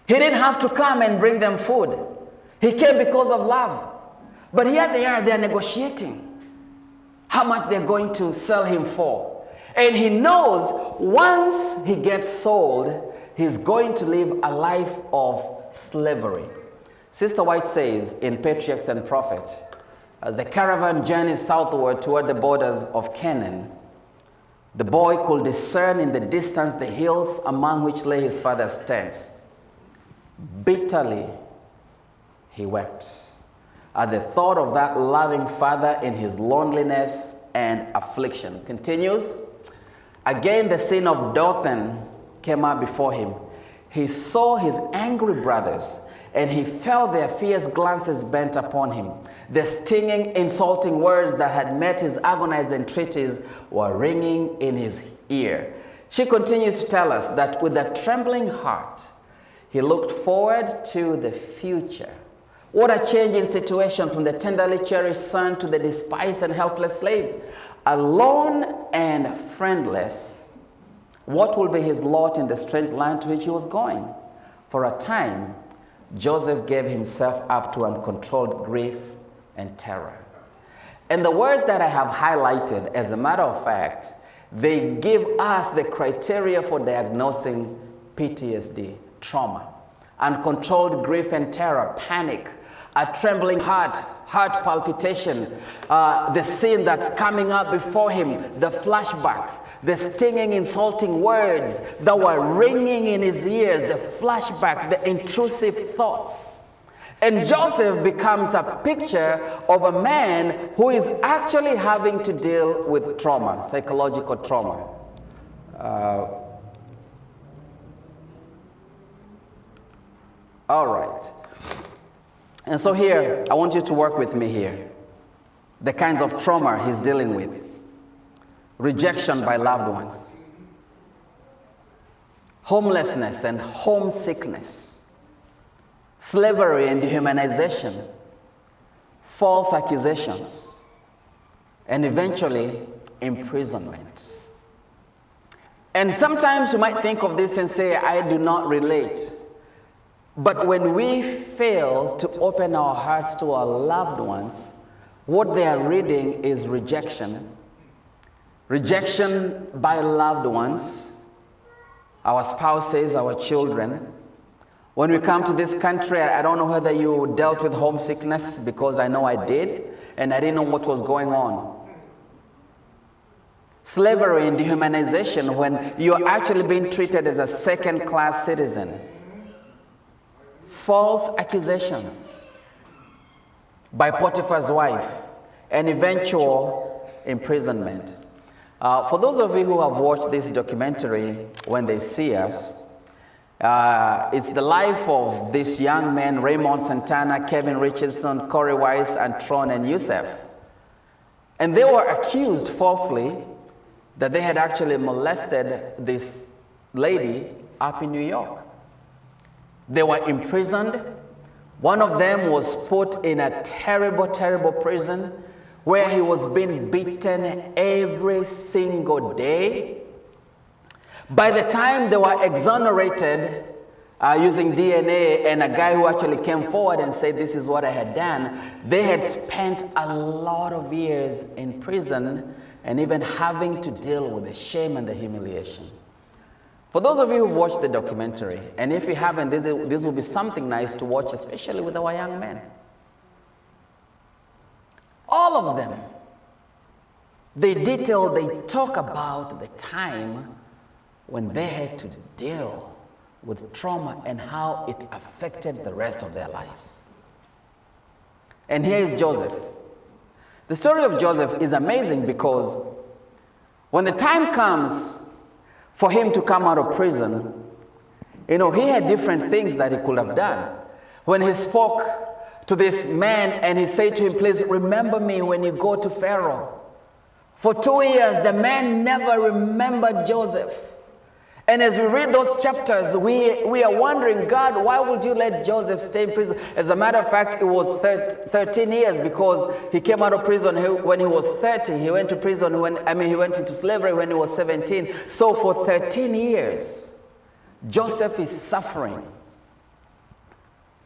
He didn't have to come and bring them food. He came because of love. But here they are negotiating how much they're going to sell him for. And he knows once he gets sold, he's going to live a life of slavery. Sister White says in Patriarchs and Prophets, as the caravan journeyed southward toward the borders of Canaan, the boy could discern in the distance the hills among which lay his father's tents. Bitterly, he wept at the thought of that loving father in his loneliness and affliction. Continues. Again, the sin of Dothan came up before him. He saw his angry brothers, and he felt their fierce glances bent upon him. The stinging, insulting words that had met his agonized entreaties were ringing in his ear. She continues to tell us that with a trembling heart, he looked forward to the future. What a change in situation from the tenderly cherished son to the despised and helpless slave. Alone and friendless, what will be his lot in the strange land to which he was going? For a time, Joseph gave himself up to uncontrolled grief and terror. And the words that I have highlighted, as a matter of fact, they give us the criteria for diagnosing PTSD, trauma, uncontrolled grief and terror, panic, a trembling heart, heart palpitation, the sin that's coming up before him, the flashbacks, the stinging, insulting words that were ringing in his ears, the flashback, the intrusive thoughts. And Joseph becomes a picture of a man who is actually having to deal with trauma, psychological trauma. All right. And so here, I want you to work with me here. The kinds of trauma he's dealing with. Rejection by loved ones. Homelessness and homesickness. Slavery and dehumanization. False accusations. And eventually, imprisonment. And sometimes you might think of this and say, I do not relate. But when we fail to open our hearts to our loved ones, what they are reading is rejection rejection by loved ones, our spouses, our children. When we come to this country, I don't know whether you dealt with homesickness, because I know I did, and I didn't know what was going on. Slavery and dehumanization, when you're actually being treated as a second-class citizen. False accusations by Potiphar's wife, and eventual imprisonment. For those of you who have watched this documentary, When They See Us, it's the life of these young men, Raymond Santana, Kevin Richardson, Corey Weiss, and Tron and Youssef. And they were accused falsely that they had actually molested this lady up in New York. They were imprisoned. One of them was put in a terrible, terrible prison where he was being beaten every single day. By the time they were exonerated using DNA, and a guy who actually came forward and said, this is what I had done, they had spent a lot of years in prison and even having to deal with the shame and the humiliation. For those of you who've watched the documentary, and if you haven't, this will be something nice to watch, especially with our young men. All of them, they talk about the time when they had to deal with trauma and how it affected the rest of their lives. And here is Joseph. The story of Joseph is amazing because when the time comes for him to come out of prison, he had different things that he could have done. When he spoke to this man and he said to him, please remember me when you go to Pharaoh. For 2 years, the man never remembered Joseph. And as we read those chapters, we are wondering, God, why would you let Joseph stay in prison? As a matter of fact, it was 13 years because he came out of prison when he was 30. He went to prison he went into slavery when he was 17. So for 13 years, Joseph is suffering,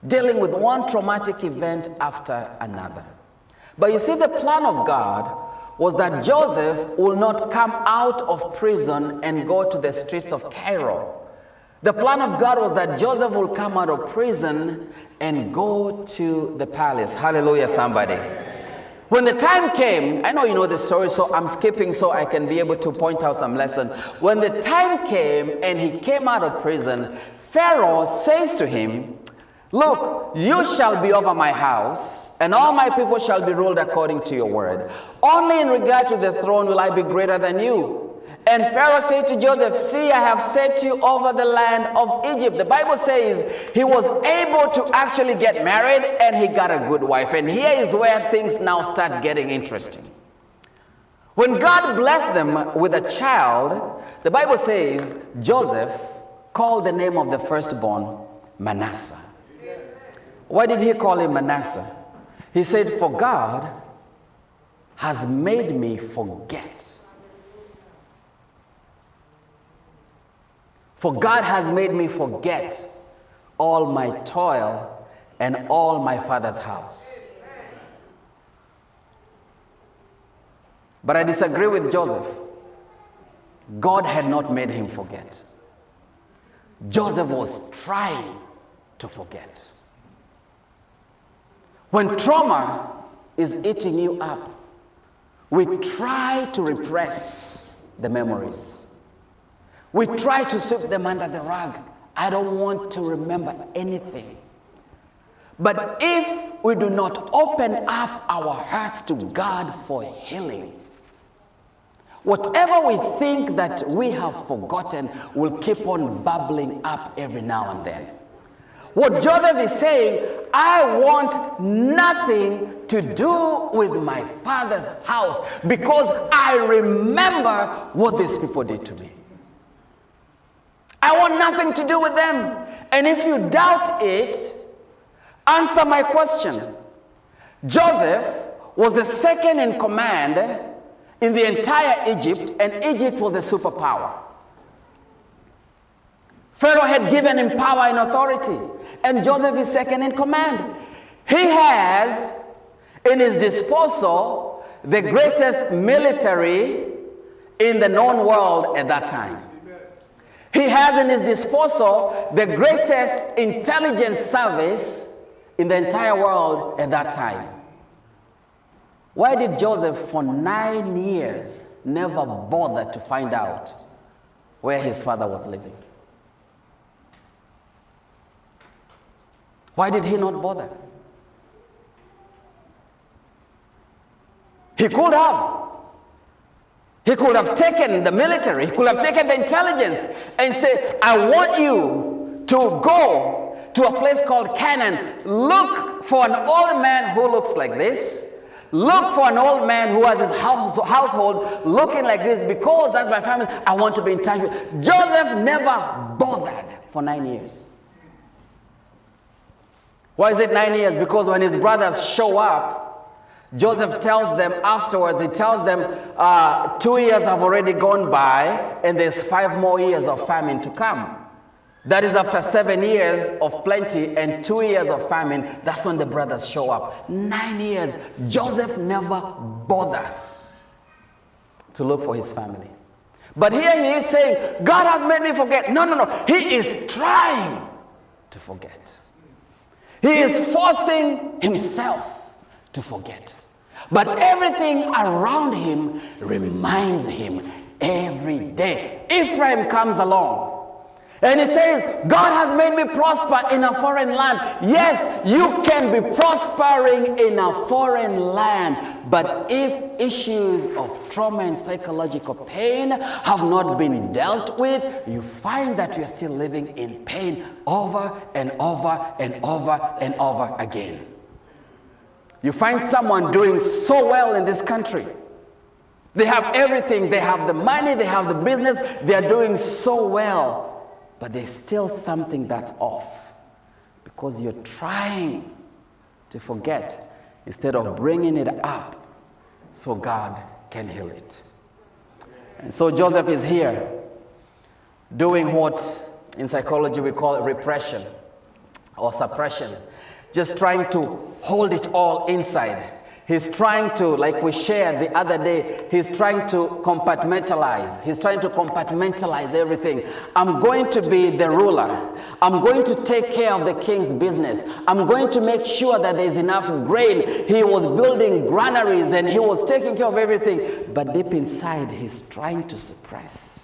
dealing with one traumatic event after another. But you see, the plan of God was that Joseph will not come out of prison and go to the streets of Cairo. The plan of God was that Joseph will come out of prison and go to the palace. Hallelujah, somebody. When the time came, I know you know the story, so I'm skipping so I can be able to point out some lessons. When the time came and he came out of prison, Pharaoh says to him, look, you shall be over my house, and all my people shall be ruled according to your word. Only in regard to the throne will I be greater than you. And Pharaoh said to Joseph, see, I have set you over the land of Egypt. The Bible says he was able to actually get married and he got a good wife. And here is where things now start getting interesting. When God blessed them with a child, the Bible says Joseph called the name of the firstborn Manasseh. Why did he call him Manasseh? He said, for God has made me forget. For God has made me forget all my toil and all my father's house. But I disagree with Joseph. God had not made him forget. Joseph was trying to forget. When trauma is eating you up, we try to repress the memories. We try to sweep them under the rug. I don't want to remember anything. But if we do not open up our hearts to God for healing, whatever we think that we have forgotten will keep on bubbling up every now and then. What Joseph is saying, I want nothing to do with my father's house because I remember what these people did to me. I want nothing to do with them. And if you doubt it, answer my question. Joseph was the second in command in the entire Egypt, and Egypt was a superpower. Pharaoh had given him power and authority, and Joseph is second in command. He has in his disposal the greatest military in the known world at that time. He has in his disposal the greatest intelligence service in the entire world at that time. Why did Joseph for 9 years never bother to find out where his father was living? Why did he not bother? He could have. He could have taken the military, he could have taken the intelligence and said, I want you to go to a place called Canaan. Look for an old man who looks like this. Look for an old man who has his household looking like this, because that's my family. I want to be in touch with. Joseph never bothered for 9 years. Why is it 9 years? Because when his brothers show up, Joseph tells them afterwards, he tells them 2 years have already gone by and there's 5 more years of famine to come. That is after 7 years of plenty and 2 years of famine. That's when the brothers show up. 9 years. Joseph never bothers to look for his family. But here he is saying, God has made me forget. No. He is trying to forget. He is forcing himself to forget. But everything around him reminds him every day. Ephraim comes along and he says, God has made me prosper in a foreign land. Yes, you can be prospering in a foreign land, but if issues of trauma and psychological pain have not been dealt with, you find that you're still living in pain over and over and over and over again. You find someone doing so well in this country. They have everything. They have the money. They have the business. They are doing so well. But there's still something that's off. Because you're trying to forget instead of bringing it up so God can heal it. And so Joseph is here doing what in psychology we call repression or suppression. Just trying to hold it all inside. He's trying to, like we shared the other day, he's trying to compartmentalize. He's trying to compartmentalize everything. I'm going to be the ruler. I'm going to take care of the king's business. I'm going to make sure that there's enough grain. He was building granaries and he was taking care of everything. But deep inside, he's trying to suppress.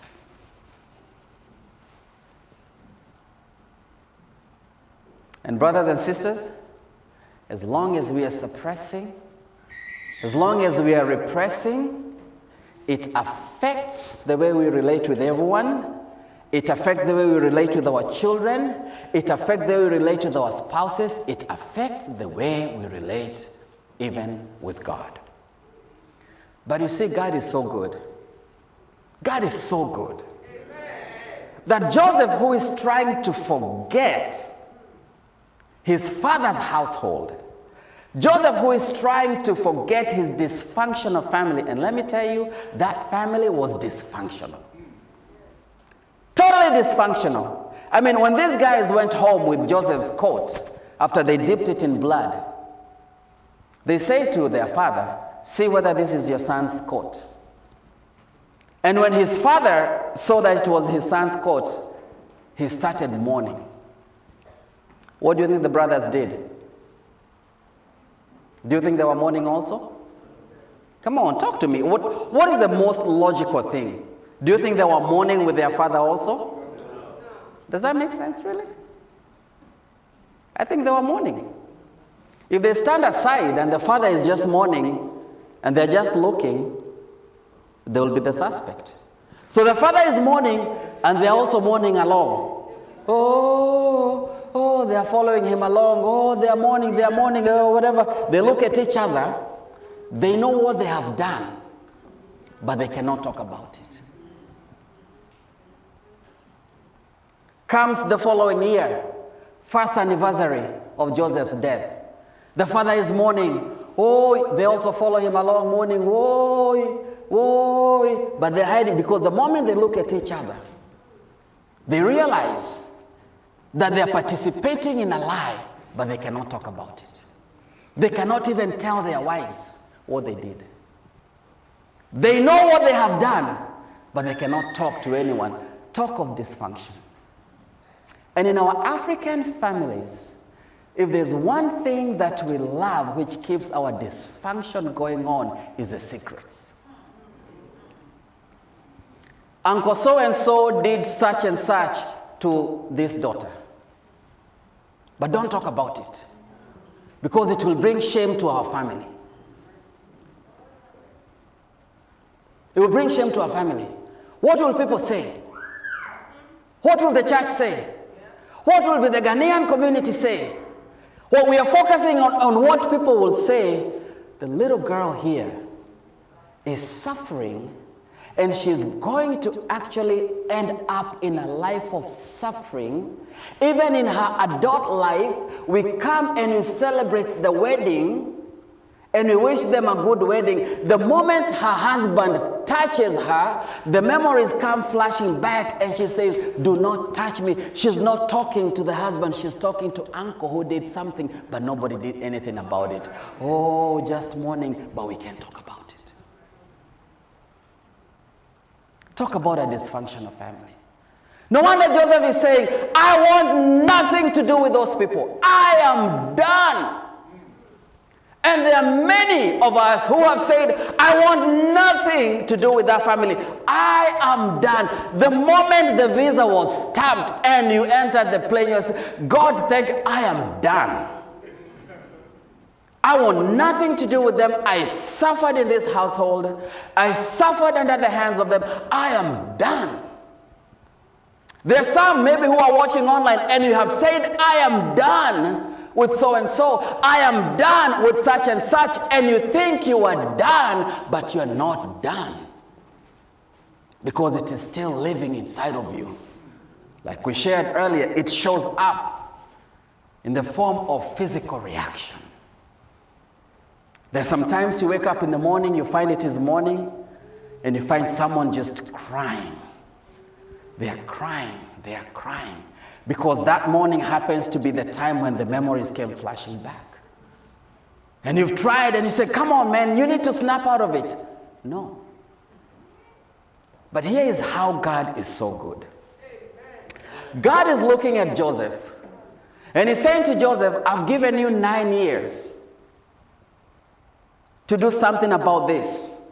And brothers and sisters, as long as we are suppressing, as long as we are repressing, it affects the way we relate with everyone. It affects the way we relate with our children. It affects the way we relate with our spouses. It affects the way we relate even with God. But you see, God is so good. God is so good. That Joseph, who is trying to forget his father's household, Joseph, who is trying to forget his dysfunctional family, and let me tell you, that family was dysfunctional. Totally dysfunctional. I mean, when these guys went home with Joseph's coat, after they dipped it in blood, they say to their father, see whether this is your son's coat. And when his father saw that it was his son's coat, he started mourning. What do you think the brothers did? Do you think they were mourning also? Come on, talk to me. What is the most logical thing? Do you think they were mourning with their father also? Does that make sense, really? I think they were mourning. If they stand aside and the father is just mourning and they're just looking, they will be the suspect. So the father is mourning and they're also mourning along. Oh, they are following him along. Oh, they are mourning, oh, whatever. They look at each other. They know what they have done, but they cannot talk about it. Comes the following year, first anniversary of Joseph's death. The father is mourning. Oh, they also follow him along, mourning. Oh, but they're hiding because the moment they look at each other, they realize that they are participating in a lie, but they cannot talk about it. They cannot even tell their wives what they did. They know what they have done, but they cannot talk to anyone. Talk of dysfunction. And in our African families, if there's one thing that we love which keeps our dysfunction going on, is the secrets. Uncle so-and-so did such and such to this daughter. But don't talk about it, because it will bring shame to our family. It will bring shame to our family. What will people say? What will the church say? What will be the Ghanaian community say? Well, we are focusing on what people will say. The little girl here is suffering, and she's going to actually end up in a life of suffering. Even in her adult life, we come and we celebrate the wedding, and we wish them a good wedding. The moment her husband touches her, the memories come flashing back, and she says, do not touch me. She's not talking to the husband, she's talking to uncle who did something, but nobody did anything about it. Oh, just mourning, but we can't talk about it. Talk about a dysfunctional family. No wonder Joseph is saying, I want nothing to do with those people. I am done. And there are many of us who have said, I want nothing to do with that family. I am done. The moment the visa was stamped and you entered the plane, you said, God, thank you, I am done. I want nothing to do with them. I suffered in this household. I suffered under the hands of them. I am done. There's some maybe who are watching online and you have said, I am done with so-and-so, I am done with such and such, and you think you are done, but you're not done, because it is still living inside of you. Like we shared earlier, it shows up in the form of physical reaction. There's sometimes you wake up in the morning, you find it is morning, and you find someone just crying. They are crying, they are crying. Because that morning happens to be the time when the memories came flashing back. And you've tried and you say, come on, man, you need to snap out of it. No. But here is how God is so good. God is looking at Joseph, and he's saying to Joseph, I've given you 9 years to do something about this.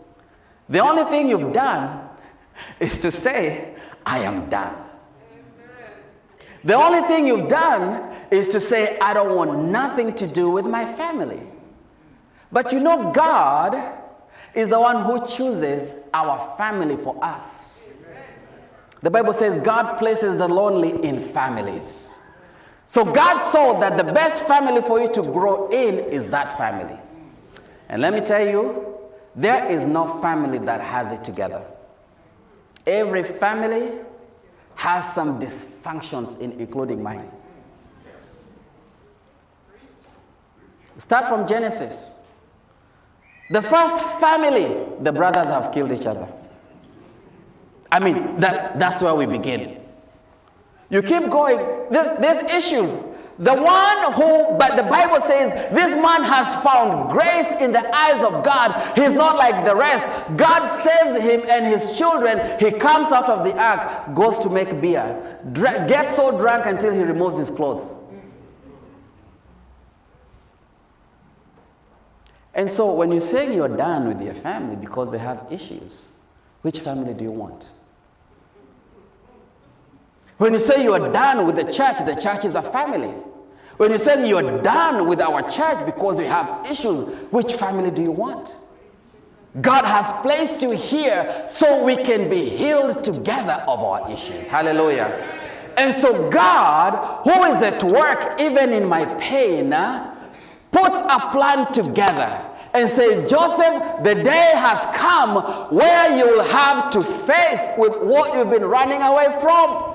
The only thing you've done is to say, I am done. The only thing you've done is to say, I don't want nothing to do with my family. But you know, God is the one who chooses our family for us. The Bible says God places the lonely in families. So God saw that the best family for you to grow in is that family. And let me tell you, there is no family that has it together. Every family has some dysfunctions, including mine. Start from Genesis. The first family, the brothers have killed each other. I mean, that's where we begin. You keep going, there's issues. The one who, but the Bible says, this man has found grace in the eyes of God. He's not like the rest. God saves him and his children. He comes out of the ark, goes to make beer, gets so drunk until he removes his clothes. And so when you say you're done with your family because they have issues, which family do you want? When you say you are done with the church is a family. When you say you are done with our church because we have issues, which family do you want? God has placed you here so we can be healed together of our issues. Hallelujah. And so God, who is at work even in my pain, puts a plan together and says, Joseph, the day has come where you'll have to face with what you've been running away from.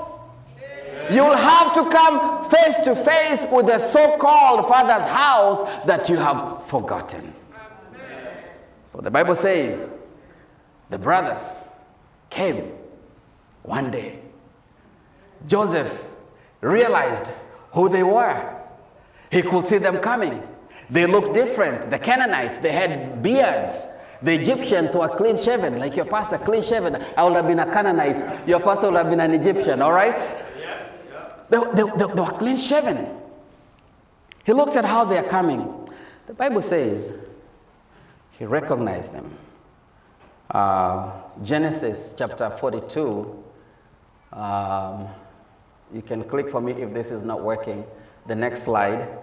You'll have to come face to face with the so-called father's house that you have forgotten. So the Bible says the brothers came one day. Joseph realized who they were. He could see them coming. They looked different. The Canaanites, they had beards. The Egyptians were clean-shaven, like your pastor, clean-shaven. I would have been a Canaanite. Your pastor would have been an Egyptian, all right? They were clean-shaven. He looks at how they are coming. The Bible says he recognized them. Genesis chapter 42. You can click for me if this is not working. The next slide.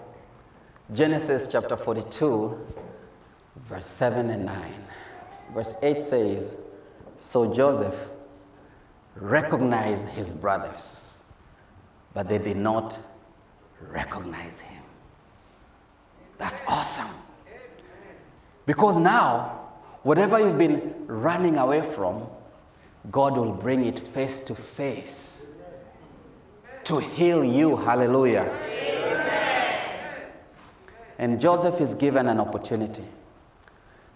Genesis chapter 42, verse 7 and 9. Verse 8 says, so Joseph recognized his brothers, but they did not recognize him. That's awesome. Because now, whatever you've been running away from, God will bring it face to face to heal you. Hallelujah. Amen. And Joseph is given an opportunity.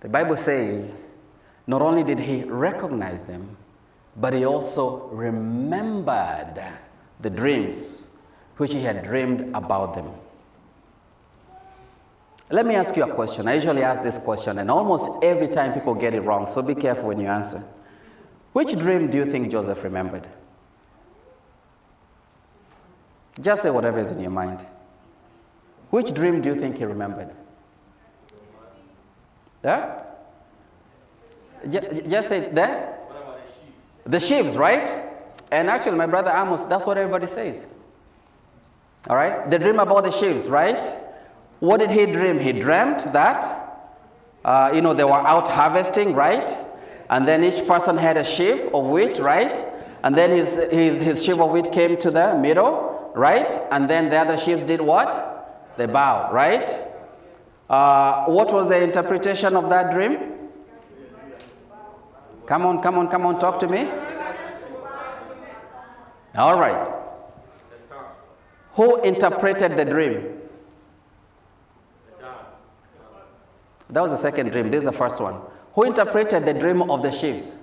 The Bible says, not only did he recognize them, but he also remembered the dreams which he had dreamed about them. Let me ask you a question. I usually ask this question, and almost every time people get it wrong, so be careful when you answer. Which dream do you think Joseph remembered? Just say whatever is in your mind. Which dream do you think he remembered? There? Just say there? The sheaves, right? And actually, my brother Amos, that's what everybody says. All right? The dream about the sheaves, right? What did he dream? He dreamt that, they were out harvesting, right? And then each person had a sheaf of wheat, right? And then his sheaf of wheat came to the middle, right? And then the other sheaves did what? They bowed, right? What was the interpretation of that dream? Come on, talk to me. All right. Who interpreted the dream? That was the second dream. This is the first one. Who interpreted the dream of the sheaves?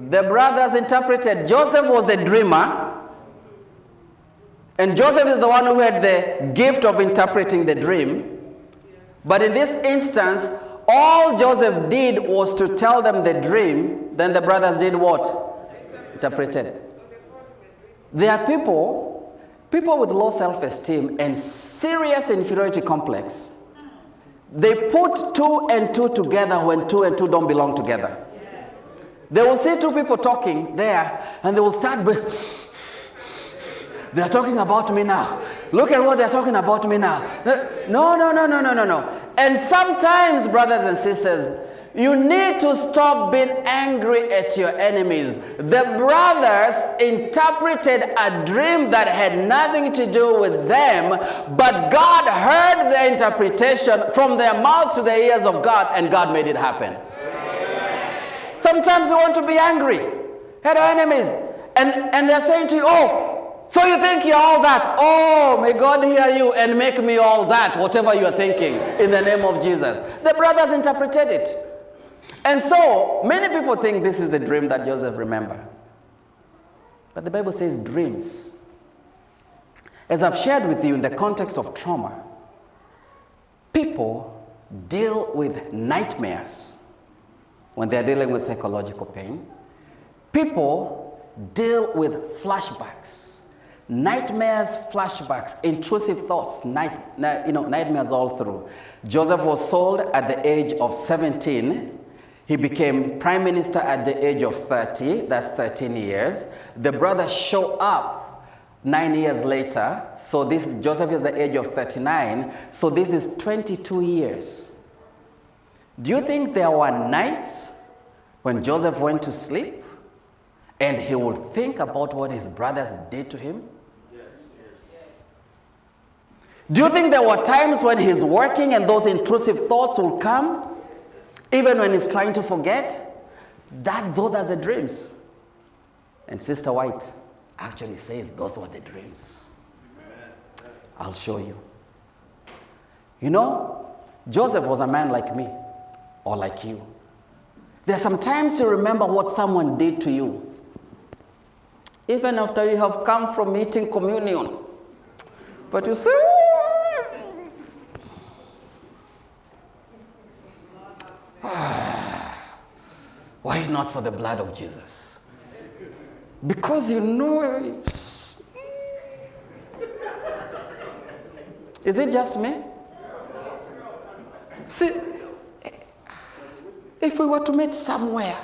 The brothers interpreted. Joseph was the dreamer. And Joseph is the one who had the gift of interpreting the dream. But in this instance, all Joseph did was to tell them the dream. Then the brothers did what? Interpreted. There are people with low self-esteem and serious inferiority complex. They put 2 and 2 together when 2 and 2 don't belong together. They will see 2 people talking there, and they will start with, they're talking about me now. Look at what they're talking about me now. No. And sometimes, brothers and sisters, you need to stop being angry at your enemies. The brothers interpreted a dream that had nothing to do with them, but God heard the interpretation from their mouth to the ears of God, and God made it happen. Sometimes we want to be angry at our enemies, and they're saying to you, oh, so you think you're all that? Oh, may God hear you and make me all that, whatever you're thinking, in the name of Jesus. The brothers interpreted it. And so, many people think this is the dream that Joseph remembered. But the Bible says dreams. As I've shared with you in the context of trauma, people deal with nightmares when they're dealing with psychological pain. People deal with flashbacks. Nightmares, flashbacks, intrusive thoughts, nightmares all through. Joseph was sold at the age of 17. He became prime minister at the age of 30, that's 13 years. The brothers show up 9 years later, so Joseph is the age of 39, so this is 22 years. Do you think there were nights when Joseph went to sleep and he would think about what his brothers did to him? Yes. Do you think there were times when he's working and those intrusive thoughts will come? Even when he's trying to forget, those are the dreams. And Sister White actually says those were the dreams. I'll show you. You know, Joseph was a man like me or like you. There are some times you remember what someone did to you, even after you have come from eating communion. But you say, it not for the blood of Jesus? Because you know, is it just me? See, if we were to meet somewhere,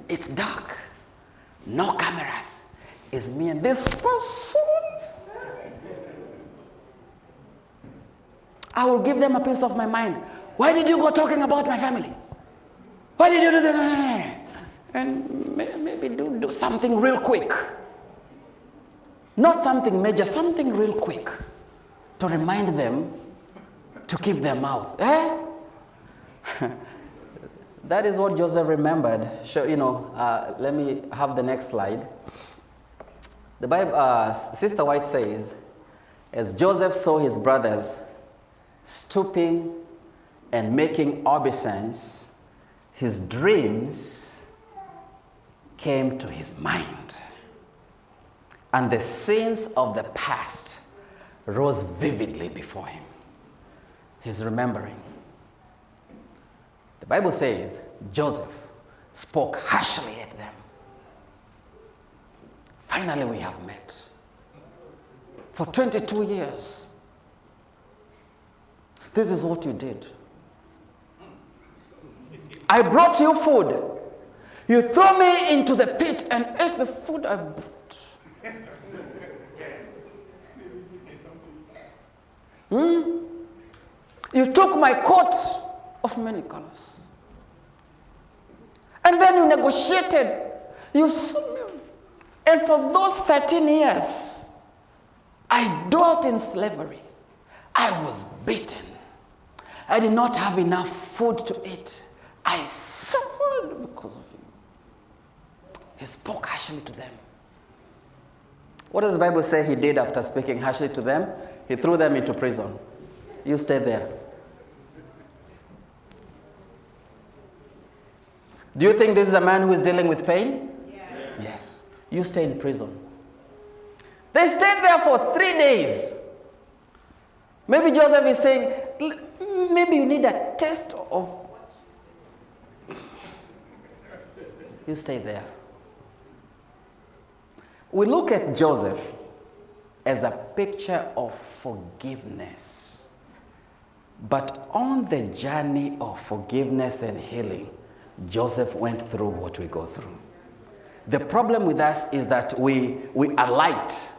it's dark, no cameras, it's me and this person, I will give them a piece of my mind. Why did you go talking about my family? Why did you do this? And maybe do something real quick. Not something major, something real quick to remind them to keep their mouth. That is what Joseph remembered. Sure, let me have the next slide. The Bible, Sister White says, as Joseph saw his brothers stooping and making obeisance, his dreams came to his mind. And the scenes of the past rose vividly before him. He's remembering. The Bible says Joseph spoke harshly at them. Finally, we have met. For 22 years, this is what you did. I brought you food. You threw me into the pit and ate the food I brought. You took my coat of many colors. And then you negotiated. And for those 13 years, I dwelt in slavery. I was beaten. I did not have enough food to eat. I suffered because of him. He spoke harshly to them. What does the Bible say he did after speaking harshly to them? He threw them into prison. You stay there. Do you think this is a man who is dealing with pain? Yes. You stay in prison. They stayed there for 3 days. Maybe Joseph is saying, maybe you need a taste of... You stay there. We look at Joseph as a picture of forgiveness. But on the journey of forgiveness and healing, Joseph went through what we go through. The problem with us is that we alight.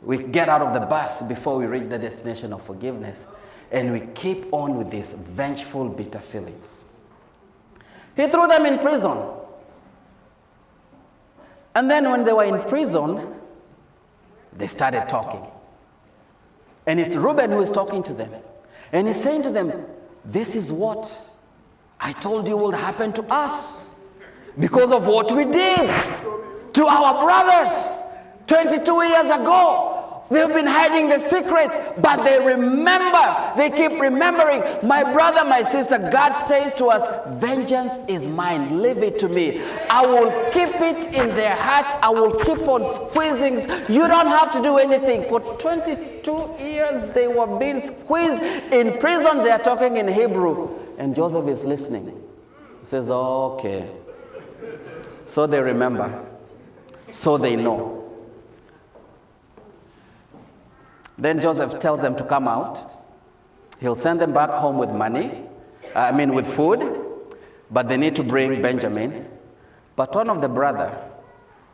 We get out of the bus before we reach the destination of forgiveness. And we keep on with these vengeful, bitter feelings. He threw them in prison. And then when they were in prison, they started talking. And it's Reuben who is talking to them. And he's saying to them, this is what I told you will happen to us because of what we did to our brothers 22 years ago. They've been hiding the secret, but they remember. They keep remembering. My brother, my sister, God says to us, vengeance is mine. Leave it to me. I will keep it in their heart. I will keep on squeezing. You don't have to do anything. For 22 years, they were being squeezed. In prison, they are talking in Hebrew. And Joseph is listening. He says, okay. So they remember. So they know. Then Joseph tells them to come out. He'll send them back home with money, with food, but they need to bring Benjamin. But one of the brother,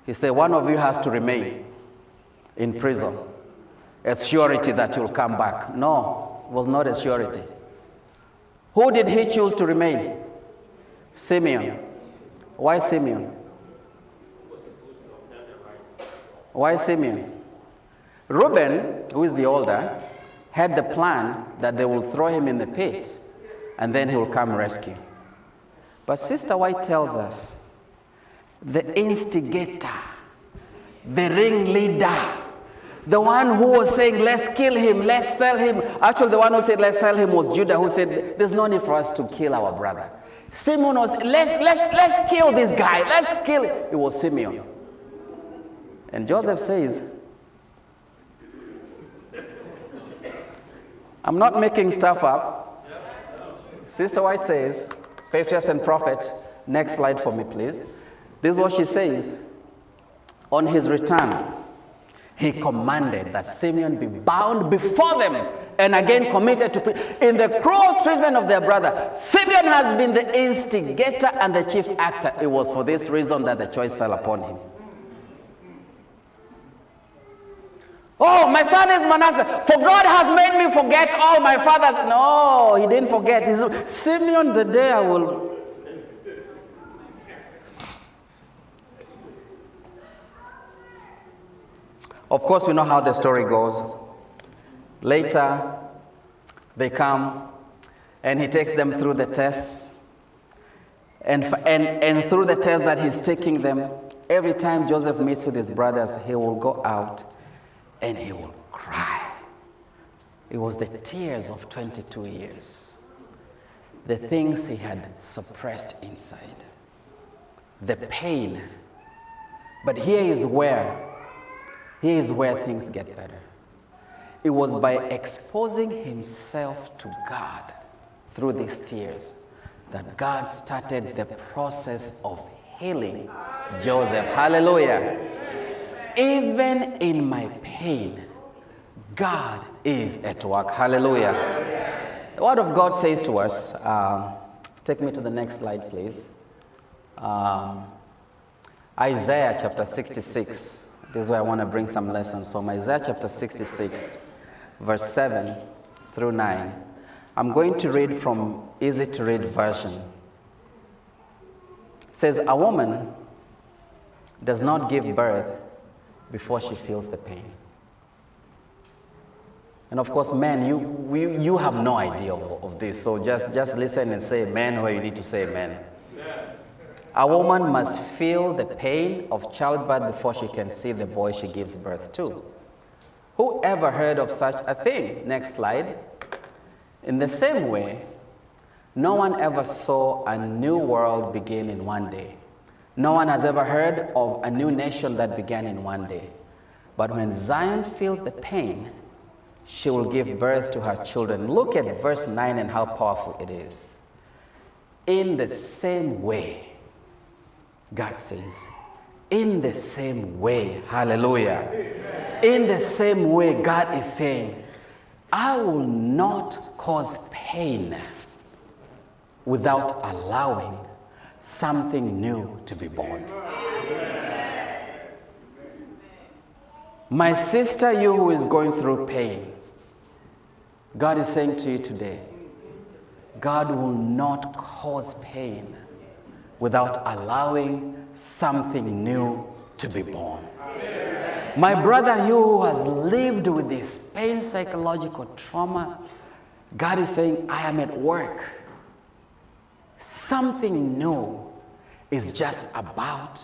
he said, one of you has to remain in prison. It's surety that you'll come back. No, it was not a surety. Who did he choose to remain? Simeon. Why Simeon? Why Simeon? Reuben, who is the older, had the plan that they will throw him in the pit and then he will come rescue. But Sister White tells us the instigator, the ringleader, the one who was saying, let's kill him, let's sell him. Actually, the one who said, let's sell him was Judah, who said, there's no need for us to kill our brother. Simeon was, let's kill this guy, let's kill him. It was Simeon. And Joseph says, I'm not making stuff up. Sister White says, Patriarchs and Prophet, Next slide for me, please. This is what she says. On his return, he commanded that Simeon be bound before them and again committed to in the cruel treatment of their brother. Simeon has been the instigator and the chief actor. It was for this reason that the choice fell upon him. Oh, my son is Manasseh, for God has made me forget all my fathers. No, he didn't forget. He's Simeon, the day I will. Of course, we know how the story goes. Later, they come, and he takes them through the tests. And through the test that he's taking them, every time Joseph meets with his brothers, he will go out and he will cry. It was the tears of 22 years. The things he had suppressed inside. The pain. But here is where things get better. It was by exposing himself to God through these tears that God started the process of healing Joseph. Hallelujah. Even in my pain, God is at work. Hallelujah. The Word of God says to us, take me to the next slide, please. Isaiah chapter 66. This is where I want to bring some lessons from. Isaiah chapter 66, verse 7 through 9. I'm going to read from easy to read version. It says, a woman does not give birth before she feels the pain. And of course, men, you have no idea of this, so just listen and say amen where you need to say amen. A woman must feel the pain of childbirth before she can see the boy she gives birth to. Who ever heard of such a thing? Next slide. In the same way, no one ever saw a new world begin in one day. No one has ever heard of a new nation that began in one day. But when Zion feels the pain, she will give birth to her children. Look at verse 9 and how powerful it is. In the same way, God says, in the same way, hallelujah. Amen. In the same way, God is saying, I will not cause pain without allowing something new to be born. Amen. My sister, you who is going through pain, God is saying to you today, God will not cause pain without allowing something new to be born. Amen. My brother, you who has lived with this pain, psychological trauma, God is saying, I am at work. Something new is just about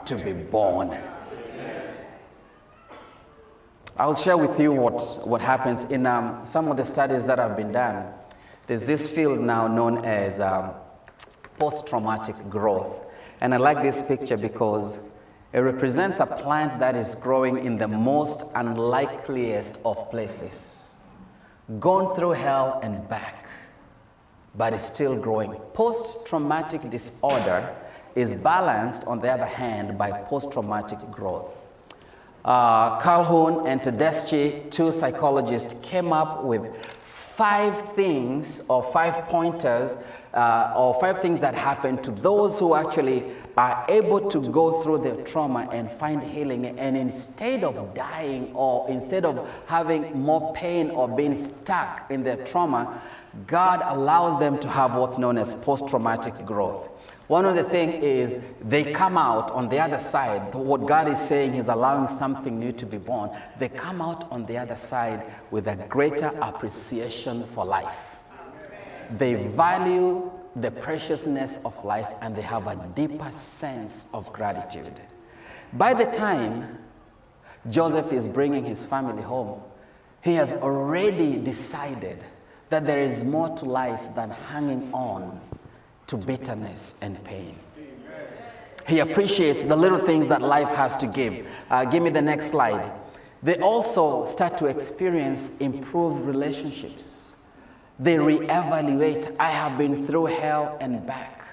to be born. I'll share with you what happens in some of the studies that have been done. There's this field now known as post-traumatic growth. And I like this picture because it represents a plant that is growing in the most unlikeliest of places. Gone through hell and back, but it's still growing. Post-traumatic disorder is balanced, on the other hand, by post-traumatic growth. Calhoun and Tedeschi, two psychologists, came up with 5 things or 5 pointers or 5 things that happen to those who actually are able to go through their trauma and find healing. And instead of dying or instead of having more pain or being stuck in their trauma, God allows them to have what's known as post-traumatic growth. One of the things is they come out on the other side. What God is saying is allowing something new to be born. They come out on the other side with a greater appreciation for life. They value the preciousness of life and they have a deeper sense of gratitude. By the time Joseph is bringing his family home, he has already decided that there is more to life than hanging on to bitterness and pain. He appreciates the little things that life has to give. Give me the next slide. They also start to experience improved relationships. They reevaluate. I have been through hell and back.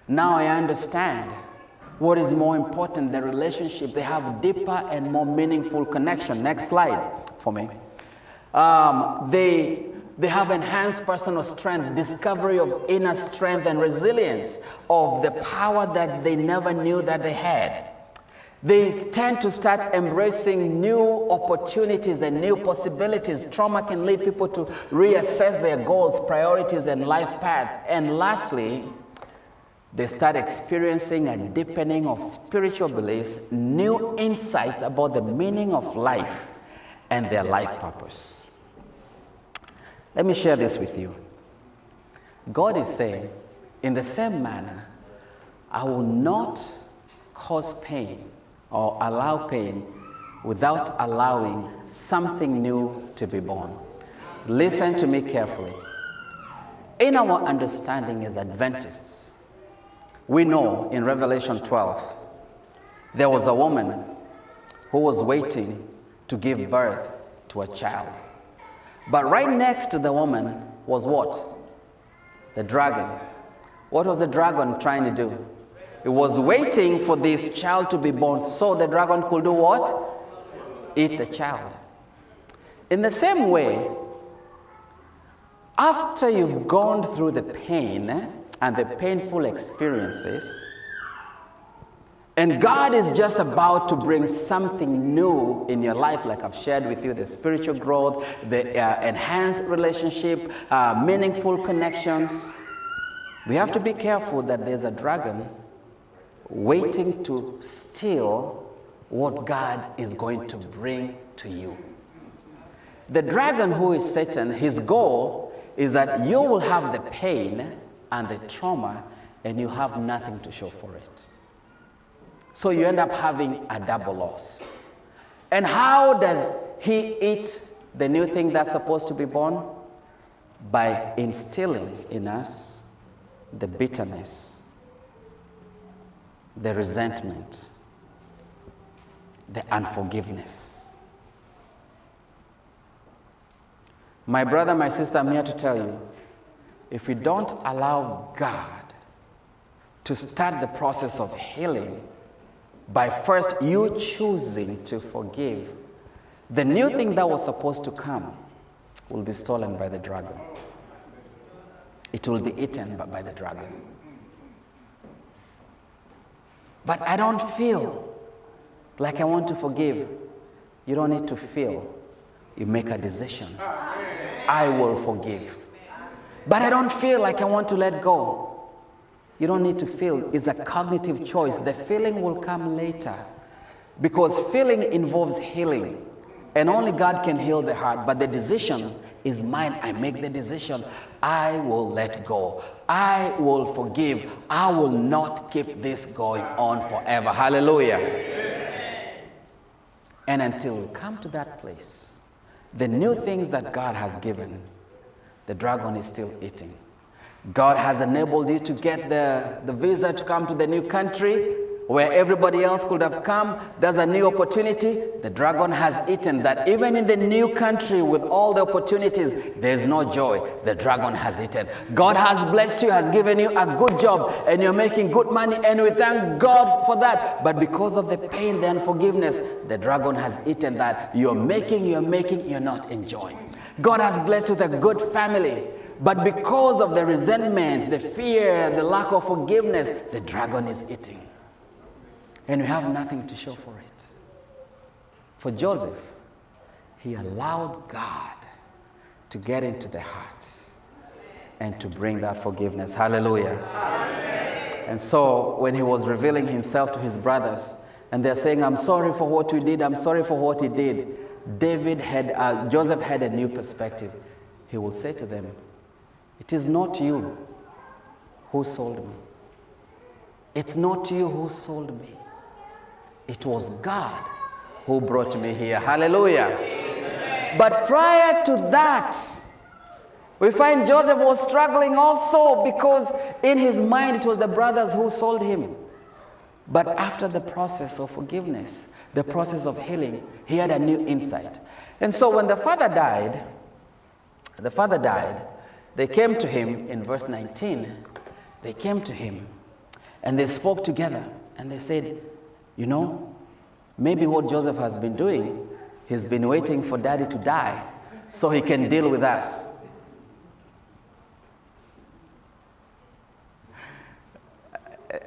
Now I understand what is more important, the relationship. They have deeper and more meaningful connection. Next slide for me. They have enhanced personal strength, discovery of inner strength and resilience of the power that they never knew that they had. They tend to start embracing new opportunities and new possibilities. Trauma can lead people to reassess their goals, priorities, and life path. And lastly, they start experiencing a deepening of spiritual beliefs, new insights about the meaning of life and their life purpose. Let me share this with you. God is saying, in the same manner, I will not cause pain or allow pain without allowing something new to be born. Listen to me carefully. In our understanding as Adventists, we know in Revelation 12, there was a woman who was waiting to give birth to a child. But right next to the woman was what? The dragon. What was the dragon trying to do? It was waiting for this child to be born so the dragon could do what? Eat the child. In the same way, after you've gone through the pain and the painful experiences, and God is just about to bring something new in your life, like I've shared with you, the spiritual growth, the enhanced relationship, meaningful connections. We have to be careful that there's a dragon waiting to steal what God is going to bring to you. The dragon, who is Satan, his goal is that you will have the pain and the trauma and you have nothing to show for it. So you end up having a double loss. And how does he eat the new thing that's supposed to be born? By instilling in us the bitterness, the resentment, the unforgiveness. My brother, my sister, I'm here to tell you, if we don't allow God to start the process of healing by first you choosing to forgive, the new thing that was supposed to come will be stolen by the dragon. It will be eaten by the dragon. But I don't feel like I want to forgive. You don't need to feel. You make a decision. I will forgive. But I don't feel like I want to let go. You don't need to feel. It's a cognitive choice. The feeling will come later. Because feeling involves healing. And only God can heal the heart. But the decision is mine. I make the decision. I will let go. I will forgive. I will not keep this going on forever. Hallelujah. And until we come to that place, the new things that God has given, the dragon is still eating. God has enabled you to get the visa to come to the new country where everybody else could have come. There's a new opportunity. The dragon has eaten that. Even in the new country with all the opportunities, there's no joy. The dragon has eaten. God has blessed you, has given you a good job, and you're making good money, and we thank God for that. But because of the pain, the unforgiveness, the dragon has eaten that. You're making, you're not enjoying. God has blessed you with a good family. But because of the resentment, the fear, the lack of forgiveness, the dragon is eating. And we have nothing to show for it. For Joseph, he allowed God to get into the heart and to bring that forgiveness. Hallelujah. Amen. And so when he was revealing himself to his brothers, and they're saying, I'm sorry for what you did, I'm sorry for what he did, Joseph had a new perspective. He would say to them, it is not you who sold me. It's not you who sold me. It was God who brought me here. Hallelujah. Amen. But prior to that, we find Joseph was struggling also because in his mind it was the brothers who sold him. But after the process of forgiveness, the process of healing, he had a new insight. And so when the father died, they came to him in verse 19. They came to him And they spoke together and they said, you know, maybe what Joseph has been doing, he's been waiting for daddy to die so he can deal with us.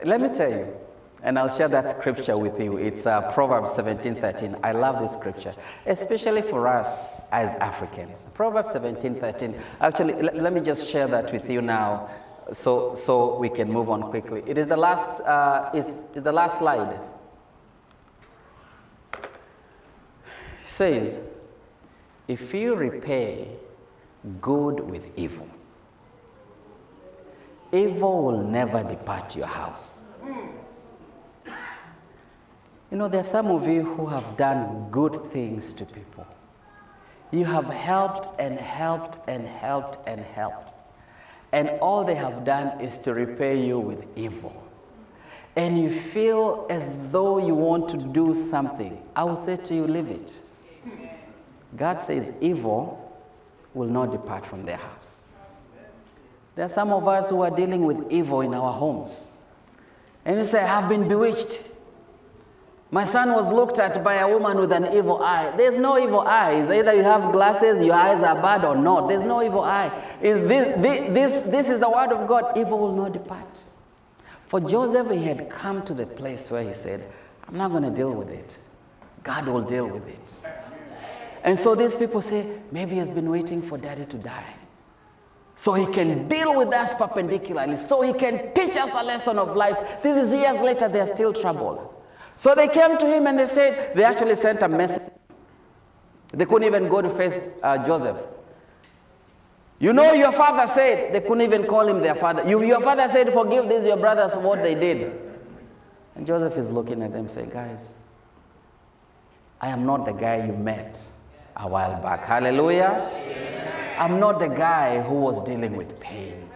Let me tell you, and I'll share that scripture with you. It's Proverbs 17:13. I love this scripture, especially for us as Africans. Proverbs 17:13. Actually, let me just share that with you now, so we can move on quickly. It is the last. Is the last slide. It says, "If you repay good with evil, evil will never depart your house." You know, there are some of you who have done good things to people. You have helped and helped and helped and helped. And all they have done is to repay you with evil. And you feel as though you want to do something. I would say to you, leave it. God says evil will not depart from their house. There are some of us who are dealing with evil in our homes. And you say, I've been bewitched. My son was looked at by a woman with an evil eye. There's no evil eyes. Either you have glasses, your eyes are bad or not. There's no evil eye. This is the word of God. Evil will not depart. For Joseph, he had come to the place where he said, I'm not going to deal with it. God will deal with it. And so these people say, maybe he's been waiting for daddy to die, so he can deal with us perpendicularly, so he can teach us a lesson of life. This is years later, they're still troubled. So they came to him and they said, they actually sent a message. They couldn't even go to face Joseph. You know, your father said, they couldn't even call him their father. Your father said, forgive these your brothers for what they did. And Joseph is looking at them saying, guys, I am not the guy you met a while back. Hallelujah. Amen. I'm not the guy who was dealing with pain.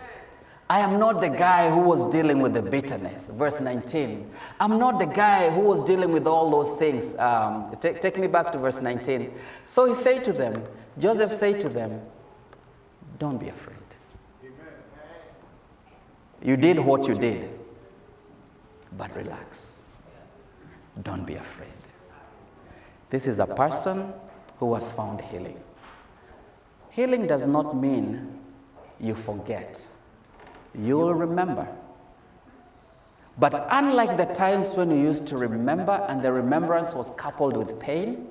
I am not the guy who was dealing with the bitterness. Verse 19. I'm not the guy who was dealing with all those things. Take me back to verse 19. So he said to them, Joseph said to them, don't be afraid. You did what you did, but relax. Don't be afraid. This is a person who has found healing. Healing does not mean you forget. You'll remember. But unlike the times when you used to remember and the remembrance was coupled with pain,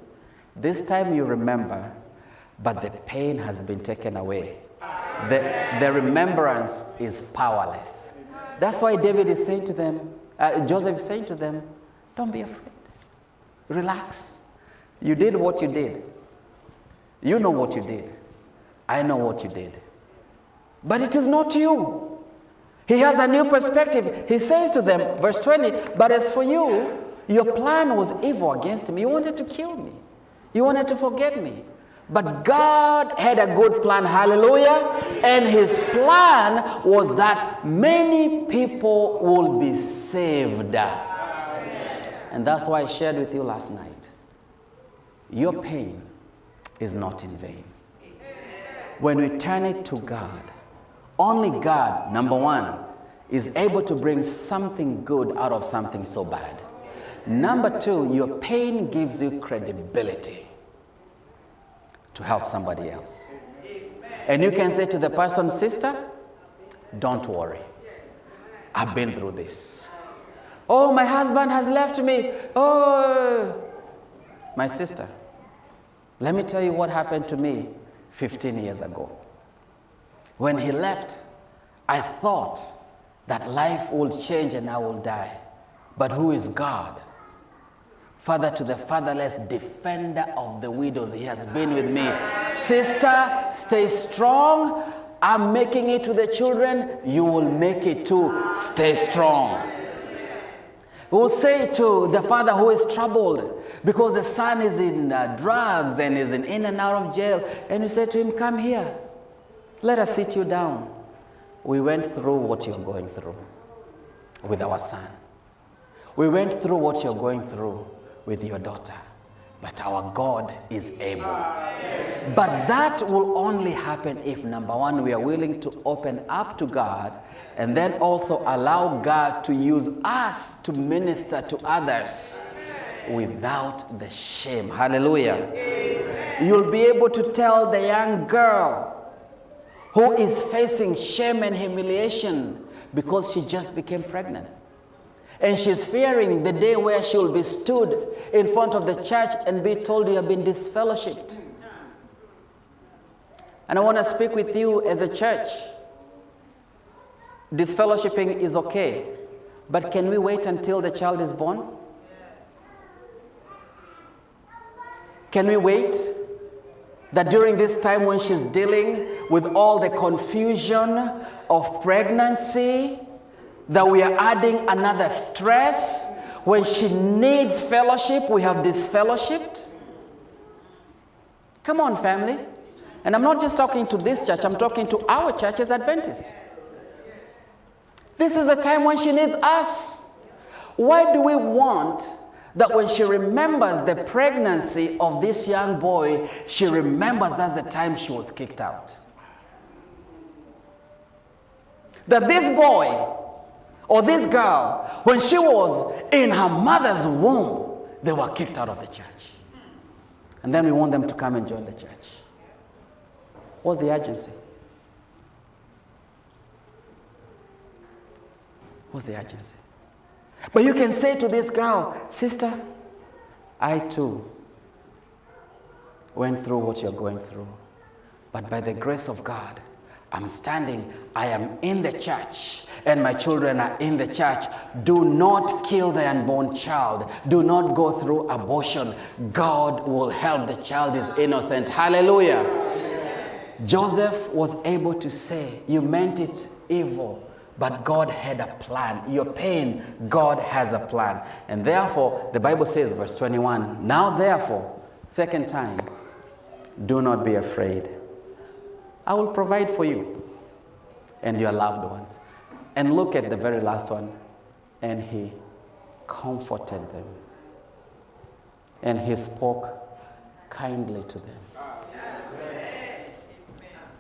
this time you remember, but the pain has been taken away. The remembrance is powerless. That's why David is saying to them, Joseph is saying to them, don't be afraid. Relax. You did what you did. You know what you did. I know what you did. But it is not you. He has a new perspective. He says to them, verse 20, but as for you, your plan was evil against me. You wanted to kill me. You wanted to forget me. But God had a good plan, hallelujah. And his plan was that many people will be saved. And that's why I shared with you last night. Your pain is not in vain. When we turn it to God, only God, number one, is able to bring something good out of something so bad. Number two, your pain gives you credibility to help somebody else. And you can say to the person, sister, don't worry. I've been through this. Oh, my husband has left me. Oh, my sister, let me tell you what happened to me 15 years ago. When he left, I thought that life will change and I will die. But who is God? Father to the fatherless, defender of the widows. He has been with me. Sister, stay strong. I'm making it to the children. You will make it too. Stay strong. We'll say to the father who is troubled because the son is in drugs and is in and out of jail. And you say to him, come here. Let us sit you down. We went through what you're going through with our son. We went through what you're going through with your daughter. but our God is able. But that will only happen if, number one, we are willing to open up to God, and then also allow God to use us to minister to others without the shame. Hallelujah. You'll be able to tell the young girl who is facing shame and humiliation because she just became pregnant, and she's fearing the day where she will be stood in front of the church and be told you have been disfellowshipped. And I want to speak with you as a church. Disfellowshipping is okay, but can we wait until the child is born? Can we wait that during this time when she's dealing with all the confusion of pregnancy, that we are adding another stress? When she needs fellowship, we have disfellowshipped? Come on, family. And I'm not just talking to this church, I'm talking to our church as Adventists. This is the time when she needs us. Why do we want that when she remembers the pregnancy of this young boy, she remembers that's the time she was kicked out? That this boy or this girl, when she was in her mother's womb, they were kicked out of the church. And then we want them to come and join the church. What's the urgency? What's the urgency? But you can say to this girl, sister, I too went through what you're going through. But by the grace of God, I'm standing, I am in the church, and my children are in the church. Do not kill the unborn child. Do not go through abortion. God will help. The child is innocent. Hallelujah. Joseph was able to say, you meant it evil, but God had a plan. Your pain, God has a plan. And therefore, the Bible says, verse 21, now therefore, second time, do not be afraid. I will provide for you and your loved ones. And look at the very last one. And he comforted them. And he spoke kindly to them.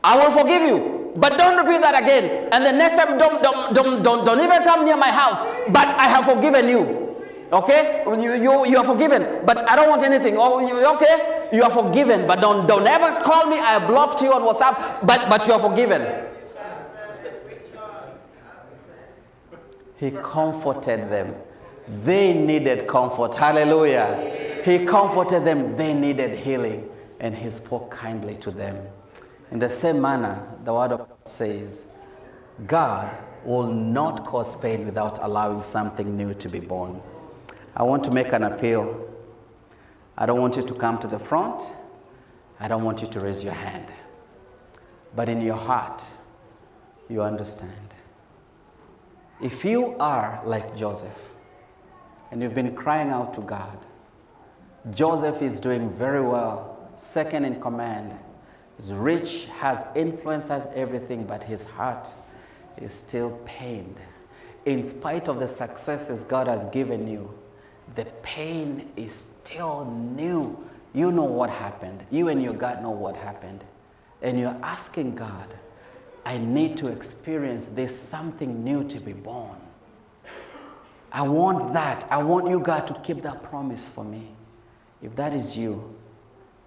I will forgive you, but don't repeat that again. And the next time, don't even come near my house. But I have forgiven you. Okay? You are forgiven, but I don't want anything. Oh, okay? You are forgiven, but don't ever call me. I blocked you on WhatsApp, but you are forgiven. He comforted them. They needed comfort. Hallelujah. He comforted them. They needed healing. And he spoke kindly to them. In the same manner, the word of God says, God will not cause pain without allowing something new to be born. I want to make an appeal. I don't want you to come to the front. I don't want you to raise your hand. But in your heart, you understand. If you are like Joseph, and you've been crying out to God, Joseph is doing very well, second in command. He's rich, has influence, has everything, but his heart is still pained. In spite of the successes God has given you, the pain is still new. You know what happened. You and your God know what happened. And you're asking God, I need to experience this, something new to be born. I want that. I want you, God, to keep that promise for me. If that is you,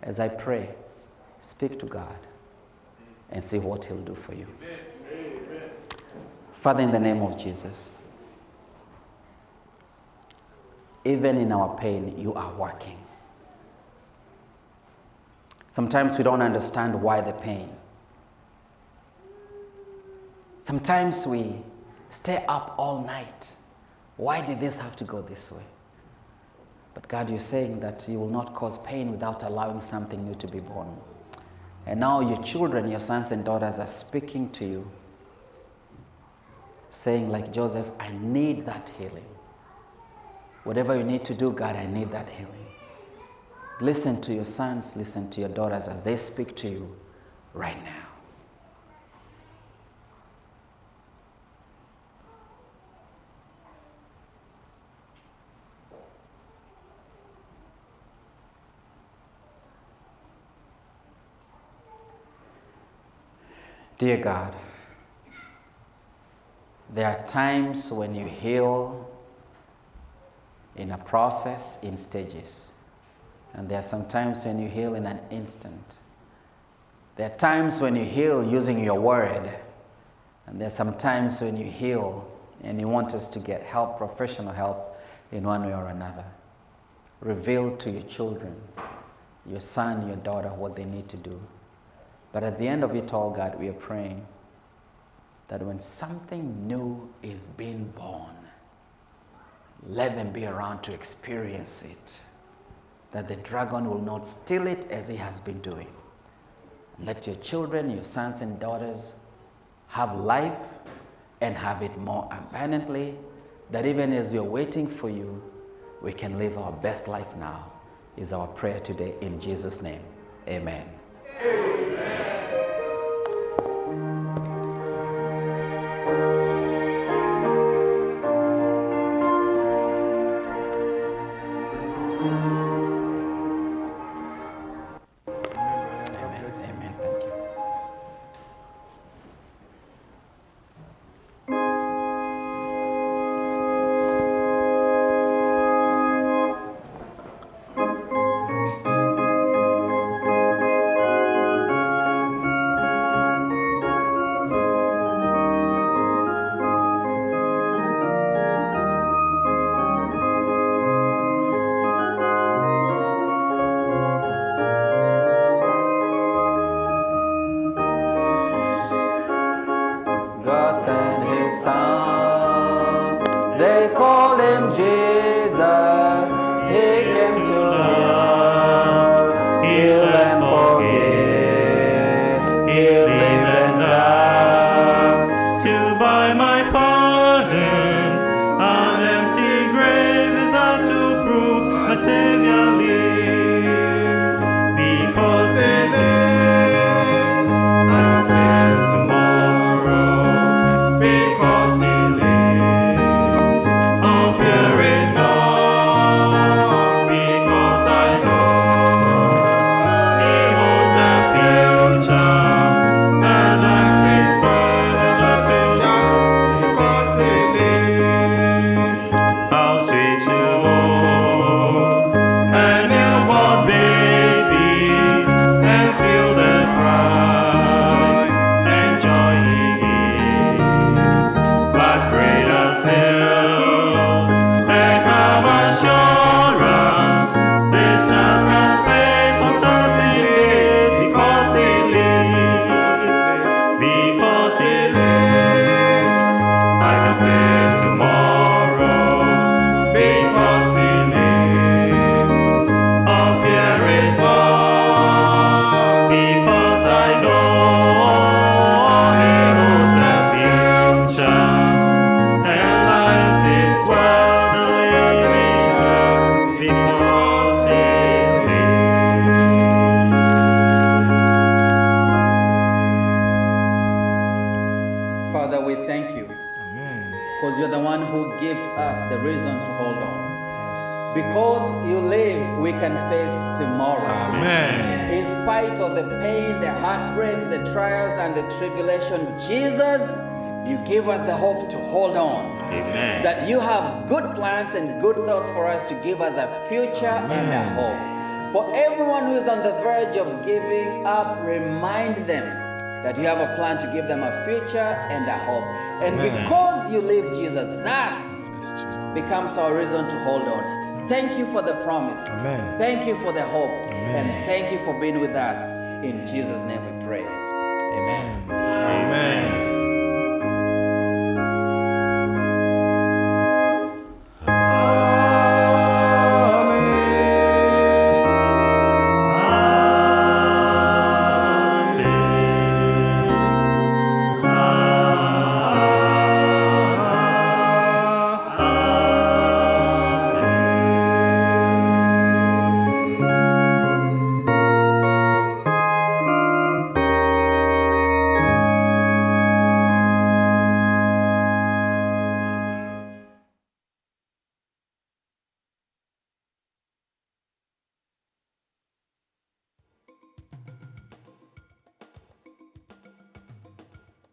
as I pray, speak to God and see what he'll do for you. Amen. Father, in the name of Jesus, even in our pain, you are working. Sometimes we don't understand why the pain. Sometimes we stay up all night. Why did this have to go this way? But God, you're saying that you will not cause pain without allowing something new to be born. And now your children, your sons and daughters are speaking to you, saying like Joseph, I need that healing. Whatever you need to do, God, I need that healing. Listen to your sons, listen to your daughters as they speak to you right now. Dear God, there are times when you heal in a process, in stages. And there are some times when you heal in an instant. There are times when you heal using your word. And there are some times when you heal and you want us to get help, professional help, in one way or another. Reveal to your children, your son, your daughter, what they need to do. But at the end of it all, God, we are praying that when something new is being born, let them be around to experience it. That the dragon will not steal it as he has been doing. Let your children, your sons and daughters, have life and have it more abundantly, that even as we're waiting for you, we can live our best life now, is our prayer today in Jesus' name. Amen. Jesus, you give us the hope to hold on. Amen. That you have good plans and good thoughts for us to give us a future and a hope. For everyone who is on the verge of giving up, remind them that you have a plan to give them a future and a hope. And because you live Jesus, that becomes our reason to hold on. Thank you for the promise. Amen. Thank you for the hope. Amen. And thank you for being with us. In Jesus' name we pray. Amen.